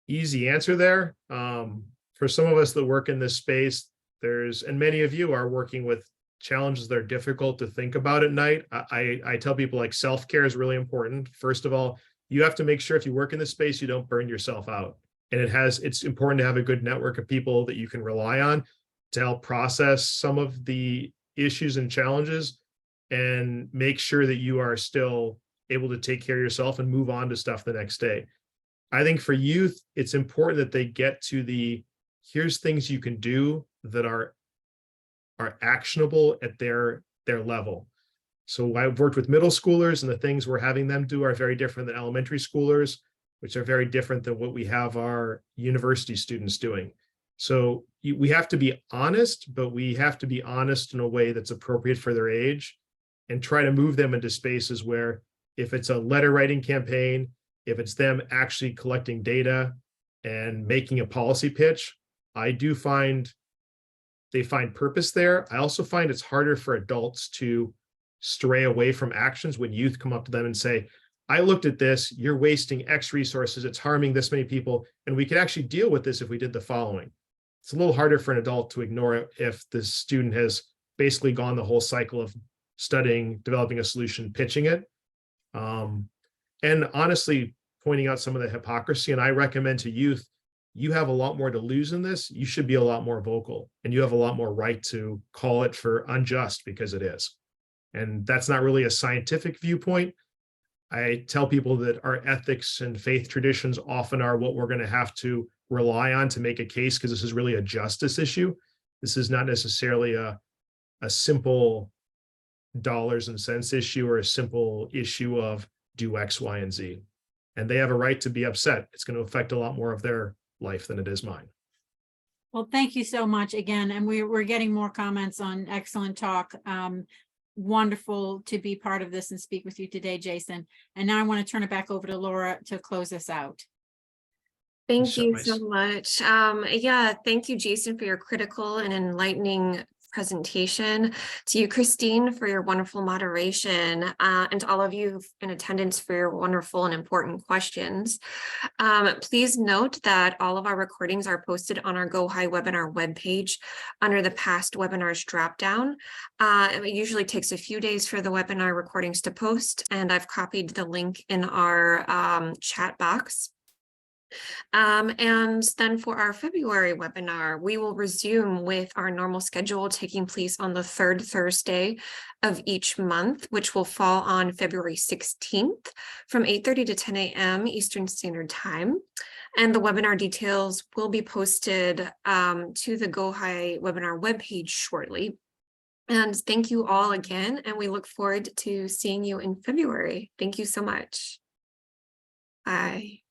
easy answer there. For some of us that work in this space, and many of you are working with challenges that are difficult to think about at night. I tell people, like, self-care is really important. First of all, you have to make sure if you work in this space, you don't burn yourself out. And it's important to have a good network of people that you can rely on to help process some of the issues and challenges, and make sure that you are still able to take care of yourself and move on to stuff the next day. I think for youth, it's important that they get to here's things you can do that are actionable at their level. So I've worked with middle schoolers, and the things we're having them do are very different than elementary schoolers, which are very different than what we have our university students doing. So we have to be honest, but we have to be honest in a way that's appropriate for their age, and try to move them into spaces where, if it's a letter writing campaign, if it's them actually collecting data and making a policy pitch, I do find they find purpose there. I also find it's harder for adults to stray away from actions when youth come up to them and say, I looked at this, you're wasting X resources, it's harming this many people, and we could actually deal with this if we did the following. It's a little harder for an adult to ignore it if the student has basically gone the whole cycle of studying, developing a solution, pitching it. And honestly, pointing out some of the hypocrisy. And I recommend to youth, you have a lot more to lose in this. You should be a lot more vocal, and you have a lot more right to call it for unjust, because it is. And that's not really a scientific viewpoint. I tell people that our ethics and faith traditions often are what we're going to have to rely on to make a case, because this is really a justice issue. This is not necessarily a simple dollars and cents issue, or a simple issue of do X, Y, and Z. And they have a right to be upset. It's going to affect a lot more of their life than it is mine. Well, thank you so much again. And we're getting more comments on excellent talk. Wonderful to be part of this and speak with you today, Jason. And now I want to turn it back over to Laura to close us out. Thank you so much. Yeah, thank you, Jason, for your critical and enlightening presentation, to you, Christine, for your wonderful moderation, and to all of you in attendance for your wonderful and important questions. Please note that all of our recordings are posted on our GOHi webinar webpage under the past webinars dropdown. It usually takes a few days for the webinar recordings to post, and I've copied the link in our chat box. And then for our February webinar, we will resume with our normal schedule, taking place on the third Thursday of each month, which will fall on February 16th from 8:30 to 10 a.m. Eastern Standard Time. And the webinar details will be posted to the GOHi webinar webpage shortly. And thank you all again, and we look forward to seeing you in February. Thank you so much. Bye.